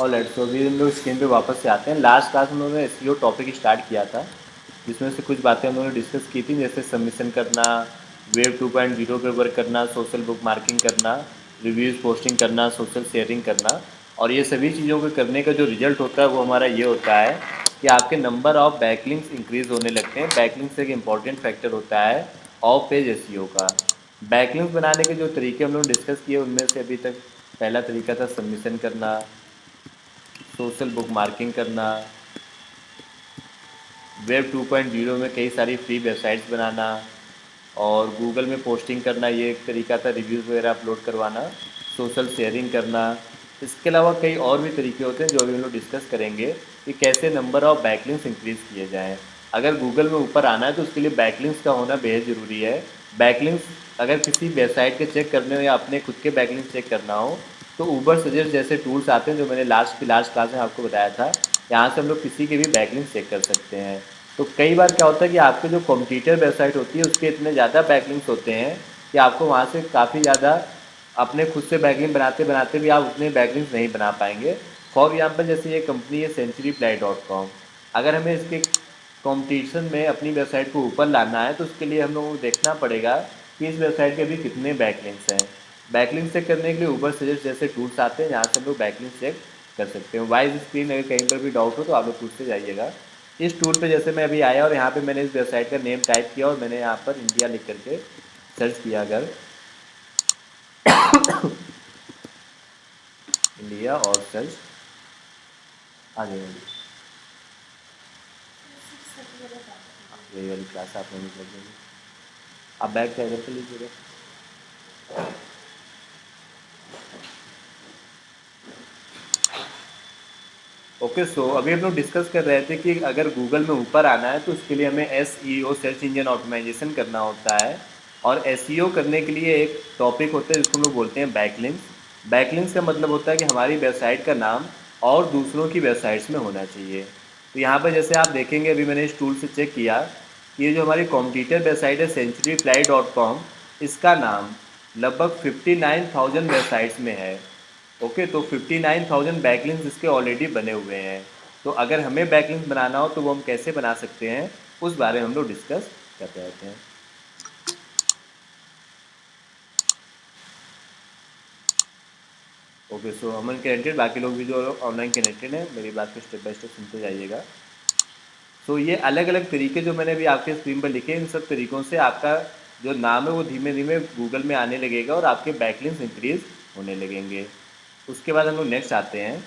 Alright, सो अभी हम लोग स्क्रीन पे वापस से आते हैं। लास्ट क्लास में हम लोगों ने एसईओ टॉपिक स्टार्ट किया था, जिसमें से कुछ बातें हम लोगों ने डिस्कस की थी, जैसे सबमिशन करना, वेब 2.0 पे वर्क करना, सोशल बुक मार्किंग करना, रिव्यूज़ पोस्टिंग करना, सोशल शेयरिंग करना। और ये सभी चीज़ों को करने का जो रिजल्ट होता है वो हमारा ये होता है कि आपके नंबर ऑफ बैकलिंक्स इंक्रीज़ होने लगते हैं। बैकलिंक्स एक इंपॉर्टेंट फैक्टर होता है ऑफ पेज एसईओ का। बैकलिंक्स बनाने के जो तरीके हम लोग डिस्कस किए उनमें से अभी तक पहला तरीका था सबमिशन करना, सोशल बुक मार्किंग करना, वेब 2.0 में कई सारी फ्री वेबसाइट्स बनाना, और गूगल में पोस्टिंग करना, ये एक तरीका था रिव्यूज़ वगैरह अपलोड करवाना, सोशल शेयरिंग करना। इसके अलावा कई और भी तरीके होते हैं जो अभी हम लोग डिस्कस करेंगे कि कैसे नंबर ऑफ़ बैकलिंक्स इंक्रीज़ किए जाएँ। अगर गूगल में ऊपर आना है तो उसके लिए बैकलिंक्स का होना बेहद ज़रूरी है। बैकलिंक्स अगर किसी वेबसाइट के चेक करने हो या अपने खुद के बैकलिंक्स चेक करना हो तो ऊबर सजेस्ट जैसे टूल्स आते हैं जो मैंने लास्ट क्लास में आपको बताया था। यहाँ से हम लोग किसी के भी बैकलिंक्स चेक कर सकते हैं। तो कई बार क्या होता है कि आपके जो कॉम्पिटिटर वेबसाइट होती है उसके इतने ज़्यादा बैकलिंक्स होते हैं कि आपको वहाँ से काफ़ी ज़्यादा अपने खुद से बैकलिंक बनाते बनाते भी आप उतने बैकलिंक्स नहीं बना पाएंगे। फॉर एग्जांपल जैसे ये कंपनी है centuryply.com, अगर हमें इसके कंपटीशन में अपनी वेबसाइट को ऊपर लाना है तो उसके लिए हम लोगों को देखना पड़ेगा कि इस वेबसाइट के भी कितने बैकलिंक्स हैं। बैकलिंक चेक करने के लिए ऊबर सजेस्ट जैसे टूल्स आते हैं जहाँ से हम लोग बैकलिंक चेक कर सकते हैं। वाइज स्क्रीन अगर कहीं पर भी डाउट हो तो आप लोग पूछते जाइएगा। इस टूल पे जैसे मैं अभी आया और यहाँ पे मैंने इस वेबसाइट का नेम टाइप किया और मैंने यहाँ पर इंडिया लिख करके सर्च किया। अगर इंडिया और सर्च आ जाएगी, यही वाली क्लास आप नहीं कर देंगे। आप बैक क्या करके लीजिएगा। ओके, सो अभी हम लोग डिस्कस कर रहे थे कि अगर गूगल में ऊपर आना है तो उसके लिए हमें SEO सर्च इंजन ऑप्टिमाइजेशन करना होता है। और SEO करने के लिए एक टॉपिक होता है जिसको हम लोग बोलते हैं बैकलिंक्स। बैकलिंक्स का मतलब होता है कि हमारी वेबसाइट का नाम और दूसरों की वेबसाइट्स में होना चाहिए। तो यहाँ पर जैसे आप देखेंगे अभी मैंने इस टूल से चेक किया कि ये जो हमारी कॉम्पिटिटर वेबसाइट है centuryply.com, इसका नाम लगभग 59,000 वेबसाइट्स में है। ओके, तो 59,000 बैकलिंक्स इसके ऑलरेडी बने हुए हैं। तो अगर हमें बैकलिंक्स बनाना हो तो वो हम कैसे बना सकते हैं उस बारे में हम लोग डिस्कस कर रहे थे। ओके, सो अमन कनेक्टेड, बाकी लोग भी जो ऑनलाइन कनेक्टेड हैं मेरी बात को स्टेप बाय स्टेप सुनते जाइएगा। सो ये अलग अलग तरीके जो मैंने अभी आपके स्क्रीन पर लिखे इन सब तरीक़ों से आपका जो नाम है वो धीमे धीमे गूगल में आने लगेगा और आपके बैकलिंक्स इंक्रीज होने लगेंगे। उसके बाद हम लोग नेक्स्ट आते हैं।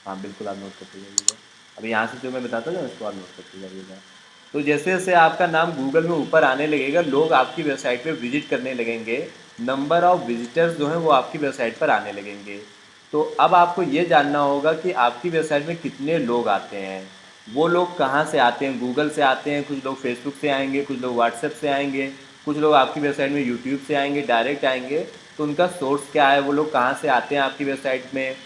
हाँ बिल्कुल, आप नोट करते जाइएगा। अभी यहाँ से जो मैं बताता हूँ उसको आप नोट करते जाइएगा। तो जैसे जैसे आपका नाम गूगल में ऊपर आने लगेगा लोग आपकी वेबसाइट पे विजिट करने लगेंगे, नंबर ऑफ़ विजिटर्स जो हैं वो आपकी वेबसाइट पर आने लगेंगे। तो अब आपको ये जानना होगा कि आपकी वेबसाइट में कितने लोग आते हैं। वो लोग कहाँ से आते हैं, गूगल से आते हैं, कुछ लोग फेसबुक से आएंगे, कुछ लोग व्हाट्सएप से आएंगे, कुछ लोग आपकी वेबसाइट में यूट्यूब से आएंगे, डायरेक्ट आएंगे। तो उनका सोर्स क्या है, वो लोग कहाँ से आते हैं आपकी वेबसाइट में,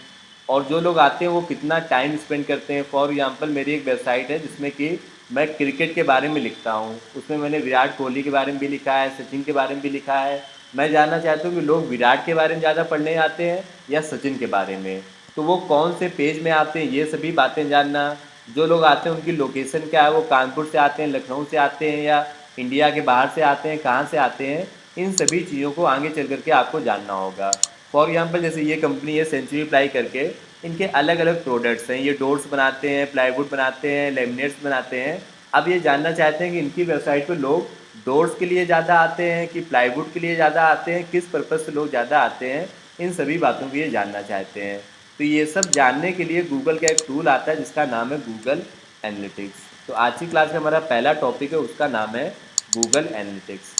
और जो लोग आते हैं वो कितना टाइम स्पेंड करते हैं। फॉर एग्जांपल मेरी एक वेबसाइट है जिसमें कि मैं क्रिकेट के बारे में लिखता हूँ, उसमें मैंने विराट कोहली के बारे में भी लिखा है, सचिन के बारे में भी लिखा है। मैं जानना चाहता हूँ कि लोग विराट के बारे में ज़्यादा पढ़ने आते हैं या सचिन के बारे में, तो वो कौन से पेज में आते हैं, ये सभी बातें जानना। जो लोग आते हैं उनकी लोकेशन क्या है, वो कानपुर से आते हैं, लखनऊ से आते हैं, या इंडिया के बाहर से आते हैं, कहाँ से आते हैं, इन सभी चीज़ों को आगे चल करके आपको जानना होगा। फॉर एग्जांपल जैसे ये कंपनी है सेंचुरी प्लाई करके, इनके अलग अलग प्रोडक्ट्स हैं, ये डोर्स बनाते हैं, प्लाईवुड बनाते हैं, लेमिनेट्स बनाते हैं। अब ये जानना चाहते हैं कि इनकी वेबसाइट पे लोग डोर्स के लिए ज़्यादा आते हैं कि प्लाईवुड के लिए ज़्यादा आते हैं, किस पर्पज़ से लोग ज़्यादा आते हैं, इन सभी बातों को ये जानना चाहते हैं। तो ये सब जानने के लिए गूगल का एक टूल आता है जिसका नाम है गूगल एनालिटिक्स। तो आज की क्लास में हमारा पहला टॉपिक है, उसका नाम है गूगल एनालिटिक्स।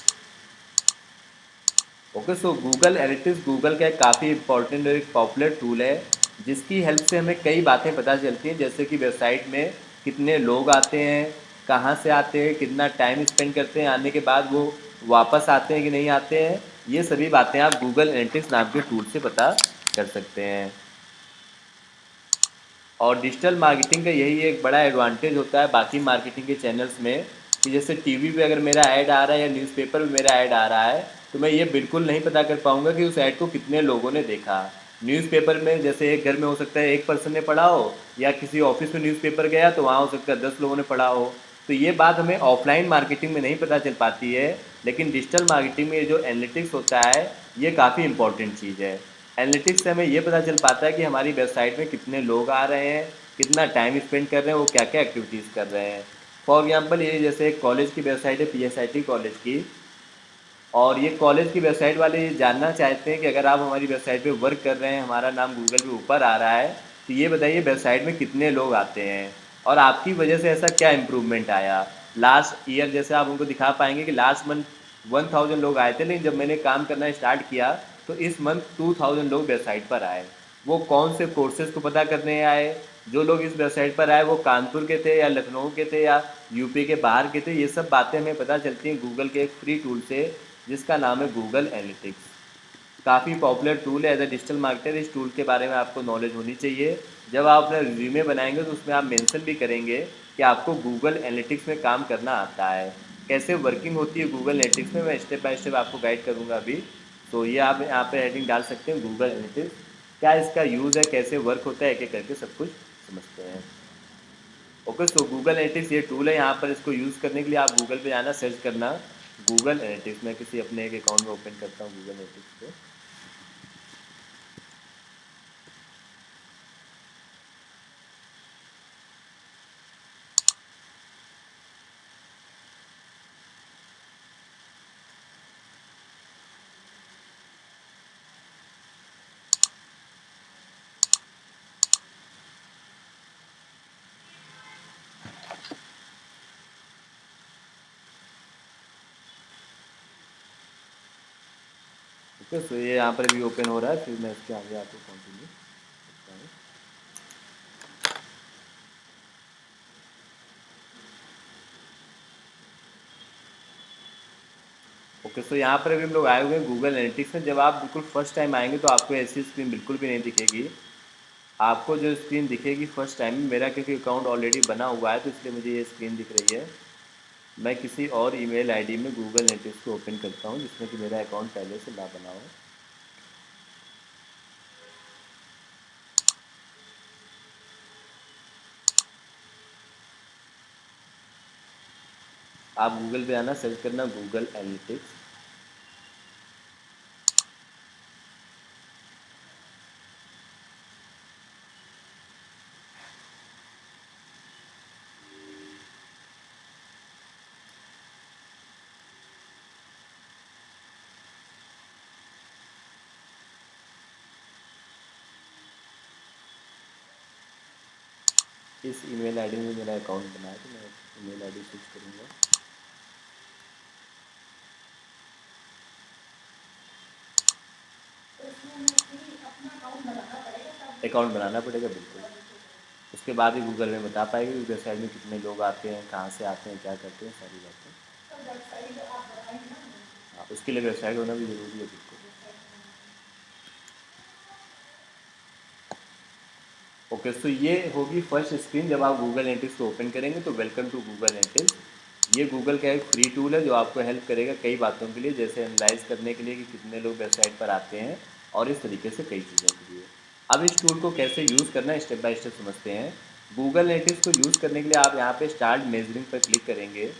ओके, सो गूगल एनालिटिक्स गूगल का एक काफ़ी इंपॉर्टेंट और एक पॉपुलर टूल है जिसकी हेल्प से हमें कई बातें पता चलती हैं, जैसे कि वेबसाइट में कितने लोग आते हैं, कहाँ से आते हैं, कितना टाइम स्पेंड करते हैं, आने के बाद वो वापस आते हैं कि नहीं आते हैं। ये सभी बातें आप गूगल एनालिटिक्स नाम के टूल से पता कर सकते हैं। और डिजिटल मार्केटिंग का यही एक बड़ा एडवांटेज होता है बाकी मार्केटिंग के चैनल्स में, कि जैसे टीवी पे अगर मेरा ऐड आ रहा है या न्यूज़पेपर में मेरा ऐड आ रहा है तो मैं ये बिल्कुल नहीं पता कर पाऊँगा कि उस ऐड को कितने लोगों ने देखा। न्यूज़पेपर में जैसे एक घर में हो सकता है 1 पर्सन ने पढ़ा हो, या किसी ऑफ़िस में न्यूज़पेपर गया तो वहाँ हो सकता है 10 लोगों ने पढ़ा हो। तो ये बात हमें ऑफ़लाइन मार्केटिंग में नहीं पता चल पाती है, लेकिन डिजिटल मार्केटिंग में ये जो एनालिटिक्स होता है, ये काफ़ी इम्पोर्टेंट चीज़ है। एनालिटिक्स से हमें ये पता चल पाता है कि हमारी वेबसाइट में कितने लोग आ रहे हैं, कितना टाइम स्पेंड कर रहे हैं, वो क्या-क्या एक्टिविटीज़ कर रहे हैं। फॉर एग्ज़ाम्पल ये जैसे एक कॉलेज की वेबसाइट है पीएसआईटी कॉलेज की, और ये कॉलेज की वेबसाइट वाले ये जानना चाहते हैं कि अगर आप हमारी वेबसाइट पे वर्क कर रहे हैं, हमारा नाम गूगल पे ऊपर आ रहा है, तो ये बताइए वेबसाइट में कितने लोग आते हैं और आपकी वजह से ऐसा क्या इम्प्रूवमेंट आया। लास्ट ईयर जैसे आप उनको दिखा पाएंगे कि लास्ट मंथ 1000 लोग आए थे, लेकिन जब मैंने काम करना स्टार्ट किया तो इस मंथ 2000 लोग वेबसाइट पर आए। वो कौन से कोर्सेज़ को पता करने आए, जो लोग इस वेबसाइट पर आए वो कानपुर के थे या लखनऊ के थे या यूपी के बाहर के थे। ये सब बातें हमें पता चलती हैं गूगल के एक फ्री टूल से, जिसका नाम है गूगल एनालिटिक्स। काफ़ी पॉपुलर टूल है। एज अ डिजिटल मार्केटर इस टूल के बारे में आपको नॉलेज होनी चाहिए। जब आप अपना रिज्यूमे बनाएंगे तो उसमें आप मेंशन भी करेंगे कि आपको गूगल एनालिटिक्स में काम करना आता है। कैसे वर्किंग होती है गूगल एनालिटिक्स में, मैं स्टेप बाय स्टेप आपको गाइड करूँगा अभी। तो ये आप यहाँ पे हेडिंग डाल सकते हैं गूगल एनालिटिक्स, क्या इसका यूज़ है, कैसे वर्क होता है, एक एक करके सब कुछ समझते हैं। ओके, सो गूगल एनालिटिक्स ये टूल है। यहाँ पर इसको यूज़ करने के लिए आप गूगल पे जाना, सर्च करना गूगल एनालिटिक्स। मैं किसी अपने एक अकाउंट में ओपन करता हूँ गूगल एनालिटिक्स को। ओके, सो ये यहाँ पर भी ओपन हो रहा है, फिर मैं इसके आगे आपको कंटिन्यू करता हूँ। ओके, सो यहाँ पर अभी हम लोग आए हुए हैं गूगल एनालिटिक्स में। जब आप बिल्कुल फर्स्ट टाइम आएंगे तो आपको ऐसी स्क्रीन बिल्कुल भी नहीं दिखेगी। आपको जो स्क्रीन दिखेगी फर्स्ट टाइम, मेरा क्योंकि अकाउंट ऑलरेडी बना हुआ है तो इसलिए मुझे ये स्क्रीन दिख रही है। मैं किसी और ईमेल आईडी में गूगल एनालिटिक्स को ओपन करता हूँ जिसमें कि मेरा अकाउंट पहले से ना बना हो। आप गूगल पे आना, सर्च करना गूगल एनालिटिक्स। इस ईमेल आईडी में मेरा अकाउंट बना है तो मैं ईमेल आईडी स्विच करूँगा। अकाउंट बनाना पड़ेगा बिल्कुल। उसके बाद ही गूगल में बता पाएगी कि वेबसाइट में कितने लोग आते हैं, कहाँ से आते हैं, क्या करते हैं, सारी बातें। हाँ, उसके लिए वेबसाइट होना भी ज़रूरी है बिल्कुल। ओके, सो ये होगी फर्स्ट स्क्रीन जब आप गूगल एनालिटिक्स को ओपन करेंगे। तो वेलकम टू गूगल एनालिटिक्स। ये गूगल का एक फ्री टूल है जो आपको हेल्प करेगा कई बातों के लिए, जैसे एनालाइज करने के लिए कि कितने लोग वेबसाइट पर आते हैं, और इस तरीके से कई चीज़ों के लिए। अब इस टूल को कैसे यूज़ करना है स्टेप बाय स्टेप समझते हैं। गूगल एनालिटिक्स को यूज़ करने के लिए आप यहाँ पे स्टार्ट मेजरिंग पर क्लिक करेंगे।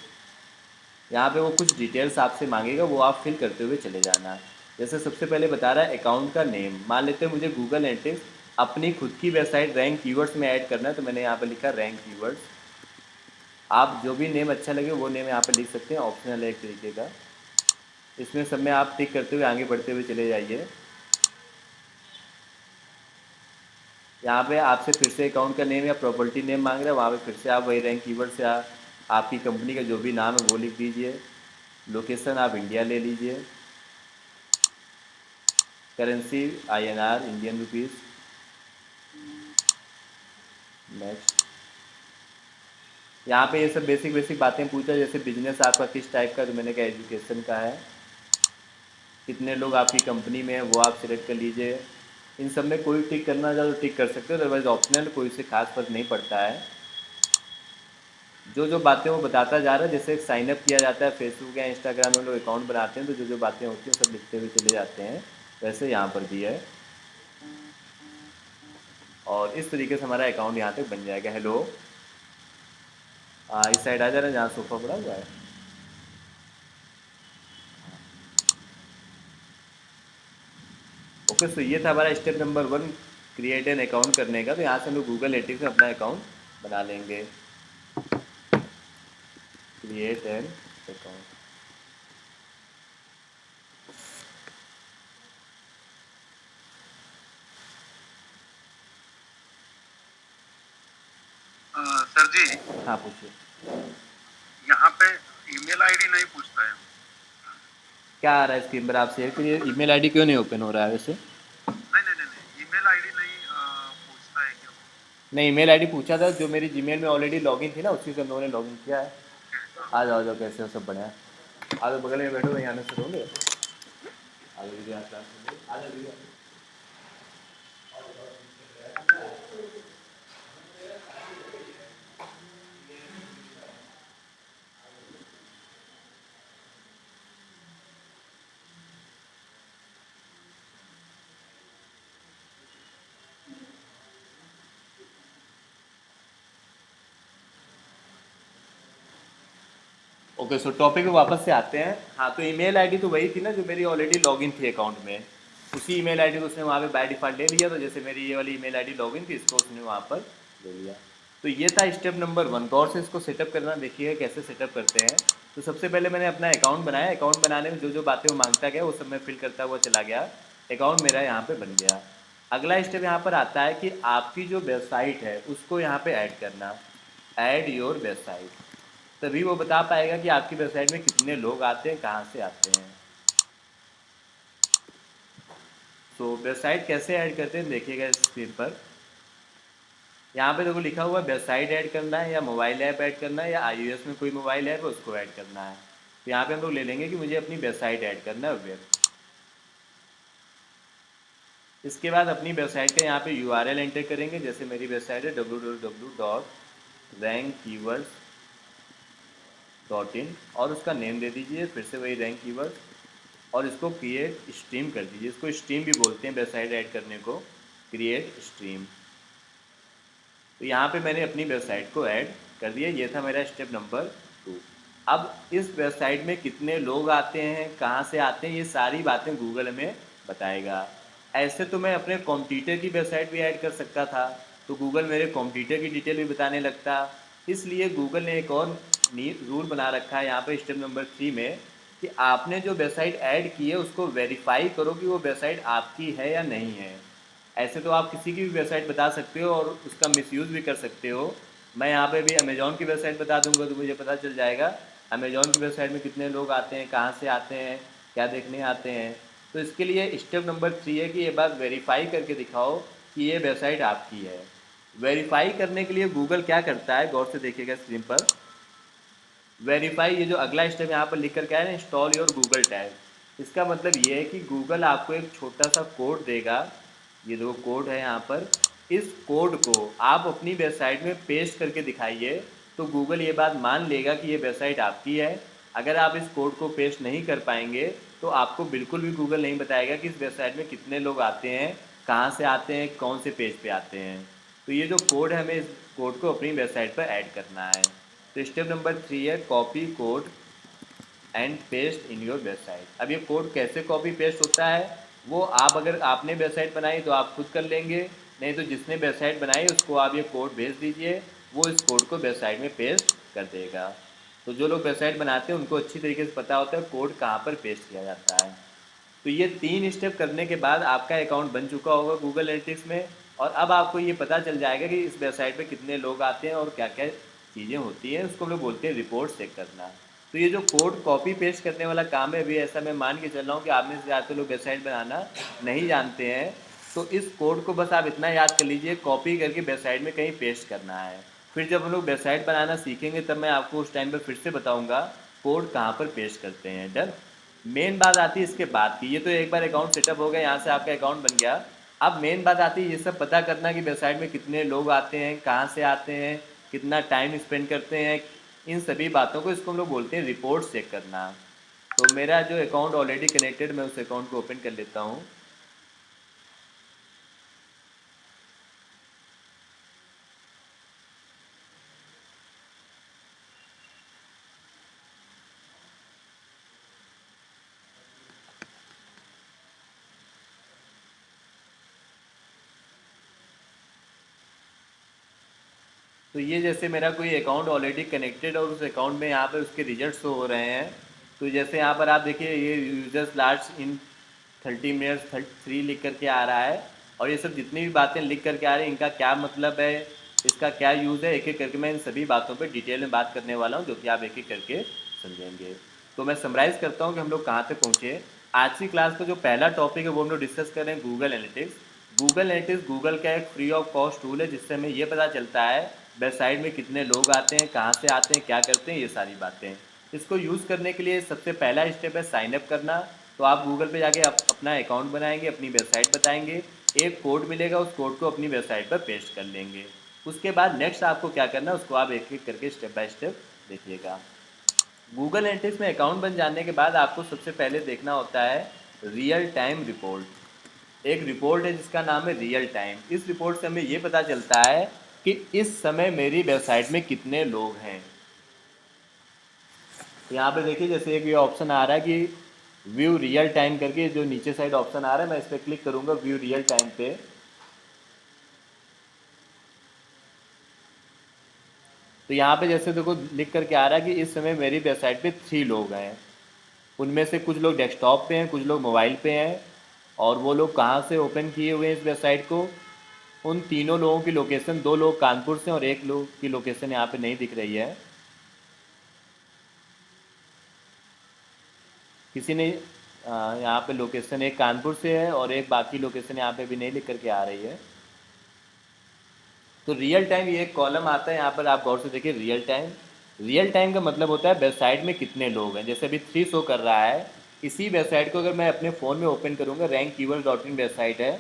यहाँ पे वो कुछ डिटेल्स आपसे मांगेगा, वो आप फिल करते हुए चले जाना। जैसे सबसे पहले बता रहा है अकाउंट का नेम। मान लेते हैं मुझे गूगल एनालिटिक्स अपनी खुद की वेबसाइट रैंक कीवर्ड्स में ऐड करना है, तो मैंने यहाँ पर लिखा रैंक कीवर्ड्स। आप जो भी नेम अच्छा लगे वो नेम यहाँ पर लिख सकते हैं, ऑप्शनल है एक तरीके का। इसमें सब में आप टिक करते हुए आगे बढ़ते हुए चले जाइए। यहाँ पे आपसे फिर से अकाउंट का नेम या प्रॉपर्टी नेम मांग रहा है, वहाँ पे फिर से आप वही रैंक कीवर्ड से आपकी कंपनी का जो भी नाम है वो लिख दीजिए। लोकेशन आप इंडिया ले लीजिए। Currency INR, Indian rupees. Next. यहाँ पे ये सब बेसिक बेसिक बातें पूछा, जैसे बिजनेस आपका किस टाइप का, तो मैंने कहा एजुकेशन का है। कितने लोग आपकी कंपनी में हैं वो आप सिलेक्ट कर लीजिए। इन सब में कोई टिक करना चाहो तो टिक कर सकते हो, अदरवाइज ऑप्शनल, कोई से खास फर्क नहीं पड़ता है। जो जो बातें वो बताता जा रहा है, जैसे साइन अप किया जाता है फेसबुक या इंस्टाग्राम में, लोग अकाउंट बनाते हैं तो जो जो बातें होती हैं सब लिखते हुए चले जाते हैं, वैसे यहाँ पर भी है। और इस तरीके से हमारा अकाउंट यहाँ तक बन जाएगा। हेलो, इस साइड आ जा रहा है जहाँ सोफा पड़ा हुआ है। ओके, सो ये था हमारा step number 1, create an account करने का। तो यहाँ से हम लोग गूगल एनालिटिक्स में अपना अकाउंट बना लेंगे। Create an account. सर जी, हाँ पूछिए। यहाँ पे ईमेल आईडी नहीं पूछता है। क्या आ रहा है स्क्रीन पर, आप शेयर करिए। ईमेल आईडी क्यों नहीं ओपन हो रहा है वैसे? नहीं नहीं नहीं नहीं, ईमेल आईडी नहीं पूछता है क्या? नहीं, ईमेल आईडी पूछा था, जो मेरी जीमेल में ऑलरेडी लॉगिन थी ना, उसी से हम लोगों ने लॉगिन किया है। ओके, हाँ। आ जाओ, कैसे हो, सब बढ़िया। आ जाओ, बगल में बैठो, वहीं आने से दोगे। आ जाओ दीदी, आ जाओ दीदी। ओके, सो टॉपिक पे वापस से आते हैं। हाँ, तो ईमेल आईडी तो वही थी ना जो मेरी ऑलरेडी लॉगिन थी अकाउंट में। उसी ईमेल आईडी को उसने वहाँ पे बाय डिफ़ॉल्ट ले लिया। तो जैसे मेरी ये वाली ईमेल आईडी लॉगिन थी, इसको उसने वहाँ पर ले लिया। तो ये था स्टेप नंबर 1। गौर से इसको सेटअप करना, देखिए कैसे सेटअप करते हैं। तो सबसे पहले मैंने अपना अकाउंट बनाया। अकाउंट बनाने में जो जो बातें वो मांगता गया वो सब मैं फिल करता हुआ चला गया। अकाउंट मेरा यहाँ पर बन गया। अगला स्टेप यहाँ पर आता है कि आपकी जो वेबसाइट है उसको यहाँ पर ऐड करना। Add your website. तभी वो बता पाएगा कि आपकी वेबसाइट में कितने लोग आते हैं, कहाँ से आते हैं। तो वेबसाइट कैसे ऐड करते हैं देखिएगा इस स्क्रीन पर। यहाँ पे देखो लिखा हुआ है वेबसाइट ऐड करना है, या मोबाइल ऐप ऐड करना है, या iOS में कोई मोबाइल ऐप है उसको ऐड करना है। तो यहाँ पे हम लोग ले लेंगे कि मुझे अपनी वेबसाइट ऐड करना है, वेब। इसके बाद अपनी वेबसाइट का यहाँ पे URL एंटर करेंगे। जैसे मेरी वेबसाइट है www.rankkeywords.in, और उसका नेम दे दीजिए फिर से वही रैंक कीवर्ड, और इसको क्रिएट स्ट्रीम कर दीजिए। इसको स्ट्रीम भी बोलते हैं वेबसाइट ऐड करने को, क्रिएट स्ट्रीम। तो यहाँ पे मैंने अपनी वेबसाइट को ऐड कर दिया। ये था मेरा स्टेप नंबर 2। अब इस वेबसाइट में कितने लोग आते हैं, कहाँ से आते हैं, ये सारी बातें गूगल में बताएगा। ऐसे तो मैं अपने कॉम्पिटिटर की वेबसाइट भी ऐड कर सकता था, तो गूगल मेरे कॉम्पिटिटर की डिटेल भी बताने लगता। इसलिए गूगल ने एक और रूल बना रखा है यहाँ पे स्टेप नंबर 3 में, कि आपने जो वेबसाइट ऐड की है उसको वेरीफाई करो कि वो वेबसाइट आपकी है या नहीं है। ऐसे तो आप किसी की भी वेबसाइट बता सकते हो और उसका मिसयूज़ भी कर सकते हो। मैं यहाँ पे भी अमेज़ॉन की वेबसाइट बता दूंगा तो मुझे पता चल जाएगा अमेज़ॉन की वेबसाइट में कितने लोग आते हैं, कहाँ से आते हैं, क्या देखने आते हैं। तो इसके लिए स्टेप नंबर 3 है कि ये बात वेरीफाई करके दिखाओ कि ये वेबसाइट आपकी है। वेरीफाई करने के लिए गूगल क्या करता है, गौर से देखिएगा स्क्रीन पर। वेरीफाई, ये जो अगला स्टेप यहाँ पर लिख कर क्या है ना, इंस्टॉल योर गूगल टैग। इसका मतलब ये है कि गूगल आपको एक छोटा सा कोड देगा। ये दो कोड है यहाँ पर। इस कोड को आप अपनी वेबसाइट में पेस्ट करके दिखाइए तो गूगल ये बात मान लेगा कि ये वेबसाइट आपकी है। अगर आप इस कोड को पेस्ट नहीं कर पाएंगे तो आपको बिल्कुल भी गूगल नहीं बताएगा कि इस वेबसाइट में कितने लोग आते हैं, कहाँ से आते हैं, कौन से पेज पे आते हैं। तो ये जो कोड है, हमें इस कोड को अपनी वेबसाइट पर ऐड करना है। तो स्टेप नंबर 3 है copy code and paste in your website. अब ये कोड कैसे कॉपी पेस्ट होता है वो आप, अगर आपने वेबसाइट बनाई तो आप खुद कर लेंगे, नहीं तो जिसने वेबसाइट बनाई उसको आप ये कोड भेज दीजिए, वो इस कोड को वेबसाइट में पेस्ट कर देगा। तो जो लोग वेबसाइट बनाते हैं उनको अच्छी तरीके से पता होता है कोड कहाँ पर पेस्ट किया जाता है। तो ये 3 स्टेप करने के बाद आपका अकाउंट बन चुका होगा गूगल एनालिटिक्स में, और अब आपको ये पता चल जाएगा कि इस वेबसाइट पे कितने लोग आते हैं और क्या क्या चीज़ें होती हैं। उसको हम लोग बोलते हैं रिपोर्ट चेक करना। तो ये जो कोड कॉपी पेस्ट करने वाला काम है, अभी ऐसा मैं मान के चल रहा हूँ कि आप में से ज़्यादातर लोग वेबसाइट बनाना नहीं जानते हैं। तो इस कोड को बस आप इतना याद कर लीजिए, कॉपी करके वेबसाइट में कहीं पेस्ट करना है। फिर जब हम लोग वेबसाइट बनाना सीखेंगे तब मैं आपको उस टाइम पर फिर से बताऊँगा कोड कहाँ पर पेस्ट करते हैं। डन। मेन बात आती है इसके बाद की। ये तो एक बार अकाउंट सेटअप हो गया, यहाँ से आपका अकाउंट बन गया। अब मेन बात आती है ये सब पता करना कि वेबसाइट में कितने लोग आते हैं, कहाँ से आते हैं, कितना टाइम स्पेंड करते हैं, इन सभी बातों को, इसको हम लोग बोलते हैं रिपोर्ट चेक करना। तो मेरा जो अकाउंट ऑलरेडी कनेक्टेड, मैं उस अकाउंट को ओपन कर लेता हूँ। तो ये जैसे मेरा कोई अकाउंट ऑलरेडी कनेक्टेड और उस अकाउंट में यहाँ पर उसके रिजल्ट शो हो रहे हैं। तो जैसे यहाँ पर आप देखिए, ये यूजर्स लास्ट इन 30 मिनट्स 3 लिख करके आ रहा है। और ये सब जितनी भी बातें लिख करके आ रही हैं, इनका क्या मतलब है, इसका क्या यूज़ है, एक एक करके मैं इन सभी बातों पे डिटेल में बात करने वाला हूँ, जो कि आप एक एक करके समझेंगे। तो मैं समराइज़ करता हूँ कि हम लोग कहाँ तक पहुँचे। आज की क्लास का जो पहला टॉपिक है वो हम लोग डिस्कस कर रहे हैं Google analytics. Google analytics Google का एक फ्री ऑफ कॉस्ट टूल है, जिससे हमें ये पता चलता है वेबसाइट में कितने लोग आते हैं, कहाँ से आते हैं, क्या करते हैं, ये सारी बातें। इसको यूज़ करने के लिए सबसे पहला स्टेप है साइन अप करना। तो आप गूगल पे जाके अपना अकाउंट बनाएंगे, अपनी वेबसाइट बताएंगे, एक कोड मिलेगा, उस कोड को अपनी वेबसाइट पर पेस्ट कर लेंगे। उसके बाद नेक्स्ट आपको क्या करना है, उसको आप एक एक करके स्टेप बाय स्टेप देखिएगा। गूगल एनालिटिक्स में अकाउंट बन जाने के बाद आपको सबसे पहले देखना होता है रियल टाइम रिपोर्ट। एक रिपोर्ट है जिसका नाम है रियल टाइम। इस रिपोर्ट से हमें ये पता चलता है कि इस समय मेरी वेबसाइट में कितने लोग हैं। यहाँ पे देखिए, जैसे एक ये ऑप्शन आ रहा है कि व्यू रियल टाइम करके, जो नीचे साइड ऑप्शन आ रहा है, मैं इस पर क्लिक करूँगा व्यू रियल टाइम पे। तो यहाँ पे जैसे देखो लिख करके आ रहा है कि इस समय मेरी वेबसाइट पे 3 लोग हैं। उनमें से कुछ लोग डेस्कटॉप पे हैं, कुछ लोग मोबाइल पे हैं। और वो लोग कहाँ से ओपन किए हुए हैं इस वेबसाइट को, उन तीनों लोगों की लोकेशन, 2 लोग कानपुर से और एक लोग की लोकेशन यहाँ पे नहीं दिख रही है। किसी ने यहाँ पे लोकेशन एक कानपुर से है और एक बाकी लोकेशन यहाँ पे भी नहीं लिख करके आ रही है। तो रियल टाइम ये एक कॉलम आता है यहाँ पर, आप गौर से देखिए रियल टाइम। रियल टाइम का मतलब होता है वेबसाइट में कितने लोग हैं। जैसे अभी 3 शो कर रहा है। इसी वेबसाइट को अगर मैं अपने फ़ोन में ओपन करूँगा, rank keyword dot in website है।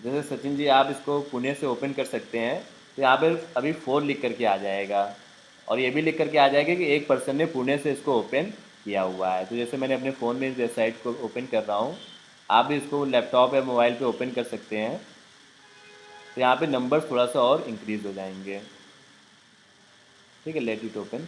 जैसे सचिन जी आप इसको पुणे से ओपन कर सकते हैं, तो यहाँ पर अभी 4 लिख करके आ जाएगा। और ये भी लिख करके आ जाएगा कि एक पर्सन ने पुणे से इसको ओपन किया हुआ है। तो जैसे मैंने अपने फ़ोन में इस वेबसाइट को ओपन कर रहा हूँ, आप भी इसको लैपटॉप या मोबाइल पे ओपन कर सकते हैं। तो यहाँ पे नंबर थोड़ा सा और इंक्रीज़ हो जाएंगे। ठीक है, लेट इट ओपन।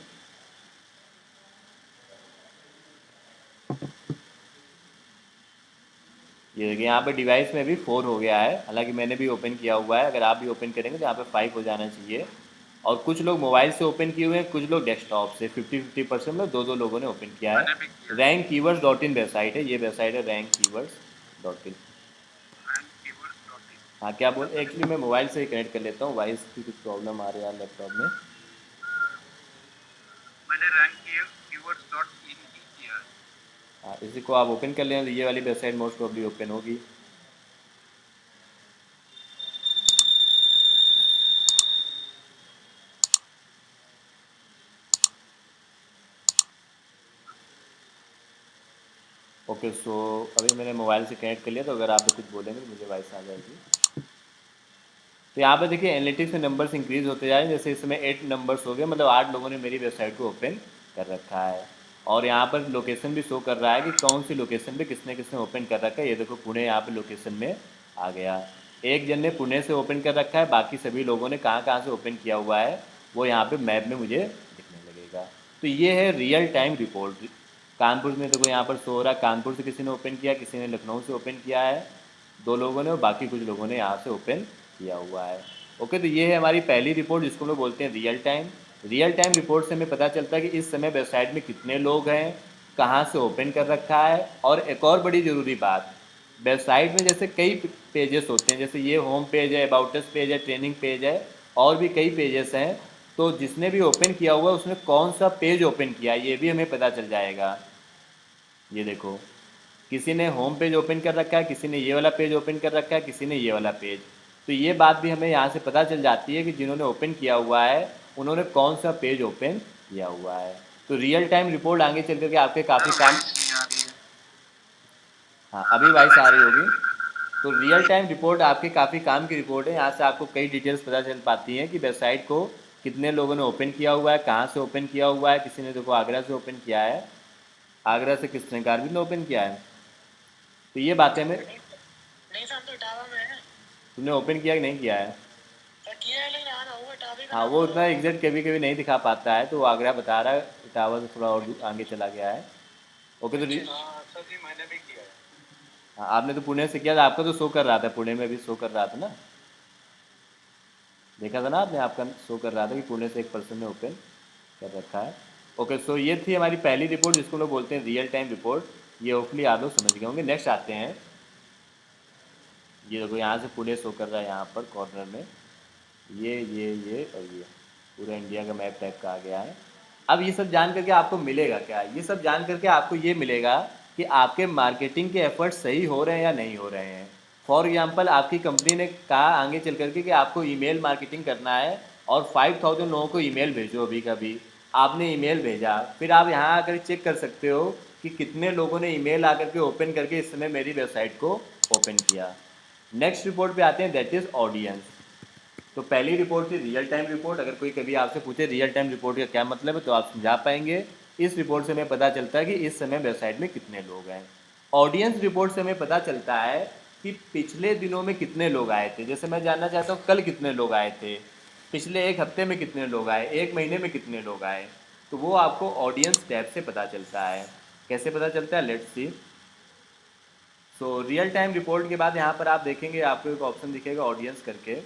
ये देखिए यहाँ पे डिवाइस में भी 4 हो गया है, हालांकि मैंने भी ओपन किया हुआ है। अगर आप भी ओपन करेंगे तो यहाँ पे 5 हो जाना चाहिए। और कुछ लोग मोबाइल से ओपन किए हुए हैं, कुछ लोग डेस्कटॉप से। 50-50% में दो दो लोगों ने ओपन किया है। मैंने भी किया rank keywords dot in website है, ये वेबसाइट है rank keywords dot in. Rank keywords dot in. हाँ, क्या बोल, एक्चुअली मैं मोबाइल से ही कनेक्ट कर लेता हूँ, वॉइस की कुछ प्रॉब्लम आ रही है लैपटॉप में। मैंने रैंक कीवर्ड्स डॉट इन ही किया है। हाँ, इसी को आप ओपन कर लें, ये वाली वेबसाइट मोस्ट प्रॉब्ली ओपन होगी। ओके, सो अभी मैंने मोबाइल से कनेक्ट कर लिया, तो अगर आप भी कुछ बोलेंगे तो मुझे वॉइस आ जाएगी। तो यहाँ पे देखिए एनालिटिक्स में नंबर्स इंक्रीज होते जा रहे हैं। जैसे इस समय 8 नंबर्स हो गए, मतलब 8 लोगों ने मेरी वेबसाइट को ओपन कर रखा है। और यहाँ पर लोकेशन भी शो कर रहा है कि कौन सी लोकेशन पे किसने किसने ओपन कर रखा है। ये देखो पुणे यहाँ पे लोकेशन में आ गया। एक जन ने पुणे से ओपन कर रखा है, बाकी सभी लोगों ने कहाँ कहाँ से ओपन किया हुआ है वो यहाँ पे मैप में मुझे दिखने लगेगा। तो ये है रियल टाइम रिपोर्ट। कानपुर में देखो यहाँ पर शो हो रहा है, कानपुर से किसी ने ओपन किया, किसी ने लखनऊ से ओपन किया है, 2 लोगों ने, और बाकी कुछ लोगों ने यहाँ से ओपन किया हुआ है। ओके, तो ये है हमारी पहली रिपोर्ट, जिसको हम लोग बोलते हैं real time. Real time report से हमें पता चलता है कि इस समय वेबसाइट में कितने लोग हैं, कहाँ से ओपन कर रखा है। और एक और बड़ी ज़रूरी बात, वेबसाइट में जैसे कई पेजेस होते हैं, जैसे ये होम पेज है, अबाउट अस पेज है, ट्रेनिंग पेज है, और भी कई पेजेस हैं। तो जिसने भी ओपन किया हुआ है उसने कौन सा पेज ओपन किया है ये भी हमें पता चल जाएगा। ये देखो, किसी ने होम पेज ओपन कर रखा है, किसी ने ये वाला पेज ओपन कर रखा है, किसी ने ये वाला पेज। तो ये बात भी हमें यहाँ से पता चल जाती है कि जिन्होंने ओपन किया हुआ है उन्होंने कौन सा पेज ओपन किया हुआ है। तो रियल टाइम रिपोर्ट आगे चल करके आपके काफ़ी सर काम। वॉइस नहीं आ रही है। हाँ, अभी वॉइस आ रही होगी। तो रियल टाइम रिपोर्ट आपके काफ़ी काम की रिपोर्ट है। यहाँ से आपको कई डिटेल्स पता चल पाती हैं कि वेबसाइट को कितने लोगों ने ओपन किया हुआ है, कहाँ से ओपन किया हुआ है। किसी ने देखो आगरा से ओपन किया है, आगरा से किसने, कारगिल ने ओपन किया है। तो ये बातें हमें, नहीं नहीं सर, हम तो इटावा में है। तुमने ओपन किया कि नहीं किया है। सर किया है, लेकिन हाँ ना, वो इटावे का हाँ नाम वो बोल उतना रहा था एग्जैक्ट कभी कभी नहीं दिखा पाता है, तो वो आगरा बता रहा है, इटावा से थोड़ा और आगे चला गया है। ओके तो अच्छा हाँ सर जी, मैंने भी किया है। हाँ, आपने तो पुणे से किया था, आपका तो शो कर रहा था, पुणे में भी शो कर रहा था ना, देखा था ना आपने, आपका शो कर रहा था कि पुणे से एक पर्सन ने ओपन कर रखा है। ओके सो ये थी हमारी पहली रिपोर्ट जिसको लोग बोलते हैं रियल टाइम रिपोर्ट। ये होपफुली आप लोग समझ गए होंगे। नेक्स्ट आते हैं, ये देखो यहाँ से पुणे शो कर रहा है, यहाँ पर कॉर्नर में ये और ये पूरा इंडिया का मैप टाइप का आ गया है। अब ये सब जान करके आपको मिलेगा क्या, ये सब जान करके आपको ये मिलेगा कि आपके मार्केटिंग के एफर्ट्स सही हो रहे हैं या नहीं हो रहे हैं। फॉर एग्जांपल आपकी कंपनी ने कहा आगे चल करके कि आपको ईमेल मार्केटिंग करना है और 5000 लोगों को ईमेल भेजो। अभी कभी आपने ईमेल भेजा, फिर आप यहाँ आकर चेक कर सकते हो कि कितने लोगों ने ईमेल आकर के ओपन करके इस समय मेरी वेबसाइट को ओपन किया। नेक्स्ट रिपोर्ट पे आते हैं, दैट इज़ ऑडियंस। तो पहली रिपोर्ट थी रियल टाइम रिपोर्ट। अगर कोई कभी आपसे पूछे रियल टाइम रिपोर्ट का क्या मतलब है तो आप समझा पाएंगे। इस रिपोर्ट से हमें पता चलता है कि इस समय वेबसाइट में कितने लोग हैं। ऑडियंस रिपोर्ट से हमें पता चलता है कि पिछले दिनों में कितने लोग आए थे। जैसे मैं जानना चाहता हूँ कल कितने लोग आए थे, पिछले एक हफ्ते में कितने लोग आए, एक महीने में कितने लोग आए। तो वो आपको ऑडियंस टैब से पता चलता है। कैसे पता चलता है, let's see. So real time report के बाद यहाँ पर आप देखेंगे आपको एक ऑप्शन दिखेगा ऑडियंस करके।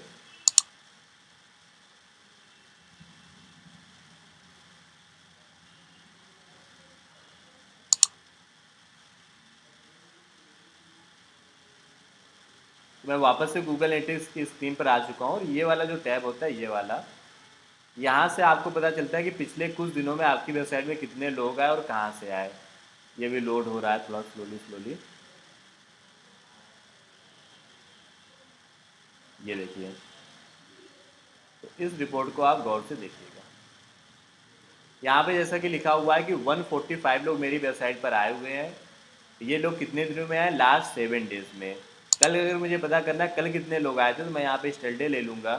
तो मैं वापस से गूगल एनालिटिक्स की स्क्रीन पर आ चुका हूँ और ये वाला जो टैब होता है, ये वाला, यहाँ से आपको पता चलता है कि पिछले कुछ दिनों में आपकी वेबसाइट में कितने लोग आए और कहाँ से आए। ये भी लोड हो रहा है थोड़ा स्लोली स्लोली। ये देखिए, तो इस रिपोर्ट को आप गौर से देखिएगा। यहाँ पे जैसा कि लिखा हुआ है कि 145 लोग मेरी वेबसाइट पर आए हुए हैं। ये लोग कितने दिनों में आए, लास्ट 7 डेज में। कल अगर मुझे पता करना है कल कितने लोग आए थे तो मैं यहाँ पे स्टर्डे ले लूँगा।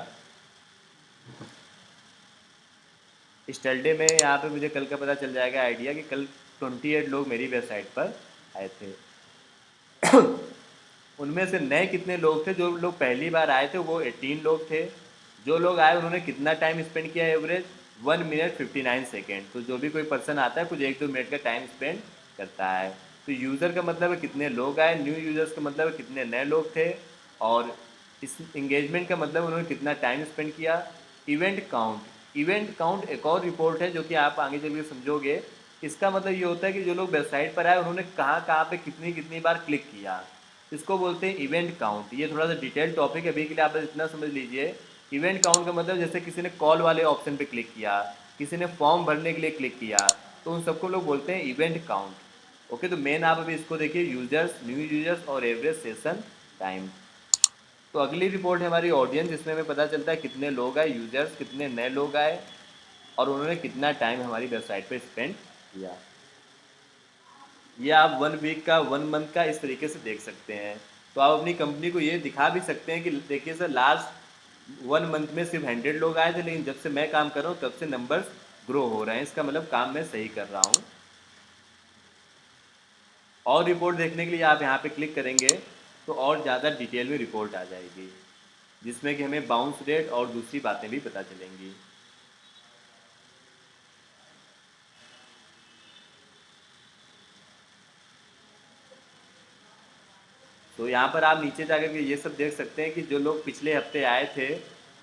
स्टर्डे में यहाँ पे मुझे कल का पता चल जाएगा आइडिया कि कल 28 लोग मेरी वेबसाइट पर आए थे। उनमें से नए कितने लोग थे, जो लोग पहली बार आए थे वो 18 लोग थे। जो लोग आए उन्होंने कितना टाइम स्पेंड किया, एवरेज 1 मिनट 59 सेकेंड। तो जो भी कोई पर्सन आता है कुछ 1-2 मिनट का टाइम स्पेंड करता है। तो यूज़र का मतलब है कितने लोग आए, न्यू यूज़र्स का मतलब है कितने नए लोग थे, और इस इंगेजमेंट का मतलब उन्होंने कितना टाइम स्पेंड किया। इवेंट काउंट, इवेंट काउंट एक और रिपोर्ट है जो कि आप आगे चल के समझोगे। इसका मतलब ये होता है कि जो लोग वेबसाइट पर आए उन्होंने कहाँ कहाँ पे कितनी कितनी बार क्लिक किया, इसको बोलते हैं इवेंट काउंट। ये थोड़ा सा डिटेल टॉपिक है, अभी के लिए आप बस इतना समझ लीजिए। इवेंट काउंट का मतलब जैसे किसी ने कॉल वाले ऑप्शन पे क्लिक किया, किसी ने फॉर्म भरने के लिए क्लिक किया, तो उन सबको लोग बोलते हैं इवेंट काउंट। ओके, तो मेन आप अभी इसको देखिए, यूजर्स, न्यू यूजर्स और एवरेज सेशन टाइम। तो अगली रिपोर्ट है हमारी ऑडियंस, जिसमें हमें पता चलता है कितने लोग आए, यूजर्स कितने नए लोग आए और उन्होंने कितना टाइम हमारी वेबसाइट पे स्पेंड किया। ये आप 1 वीक का, 1 मंथ का इस तरीके से देख सकते हैं। तो आप अपनी कंपनी को ये दिखा भी सकते हैं कि देखिए सर, लास्ट 1 मंथ में सिर्फ 100 लोग आए थे, लेकिन जब से मैं काम कर रहा हूँ तब से नंबर्स ग्रो हो रहे हैं। इसका मतलब काम मैं सही कर रहा हूँ। और रिपोर्ट देखने के लिए आप यहाँ पे क्लिक करेंगे तो और ज़्यादा डिटेल में रिपोर्ट आ जाएगी, जिसमें कि हमें बाउंस रेट और दूसरी बातें भी पता चलेंगी। तो यहाँ पर आप नीचे जाकर के ये सब देख सकते हैं कि जो लोग पिछले हफ्ते आए थे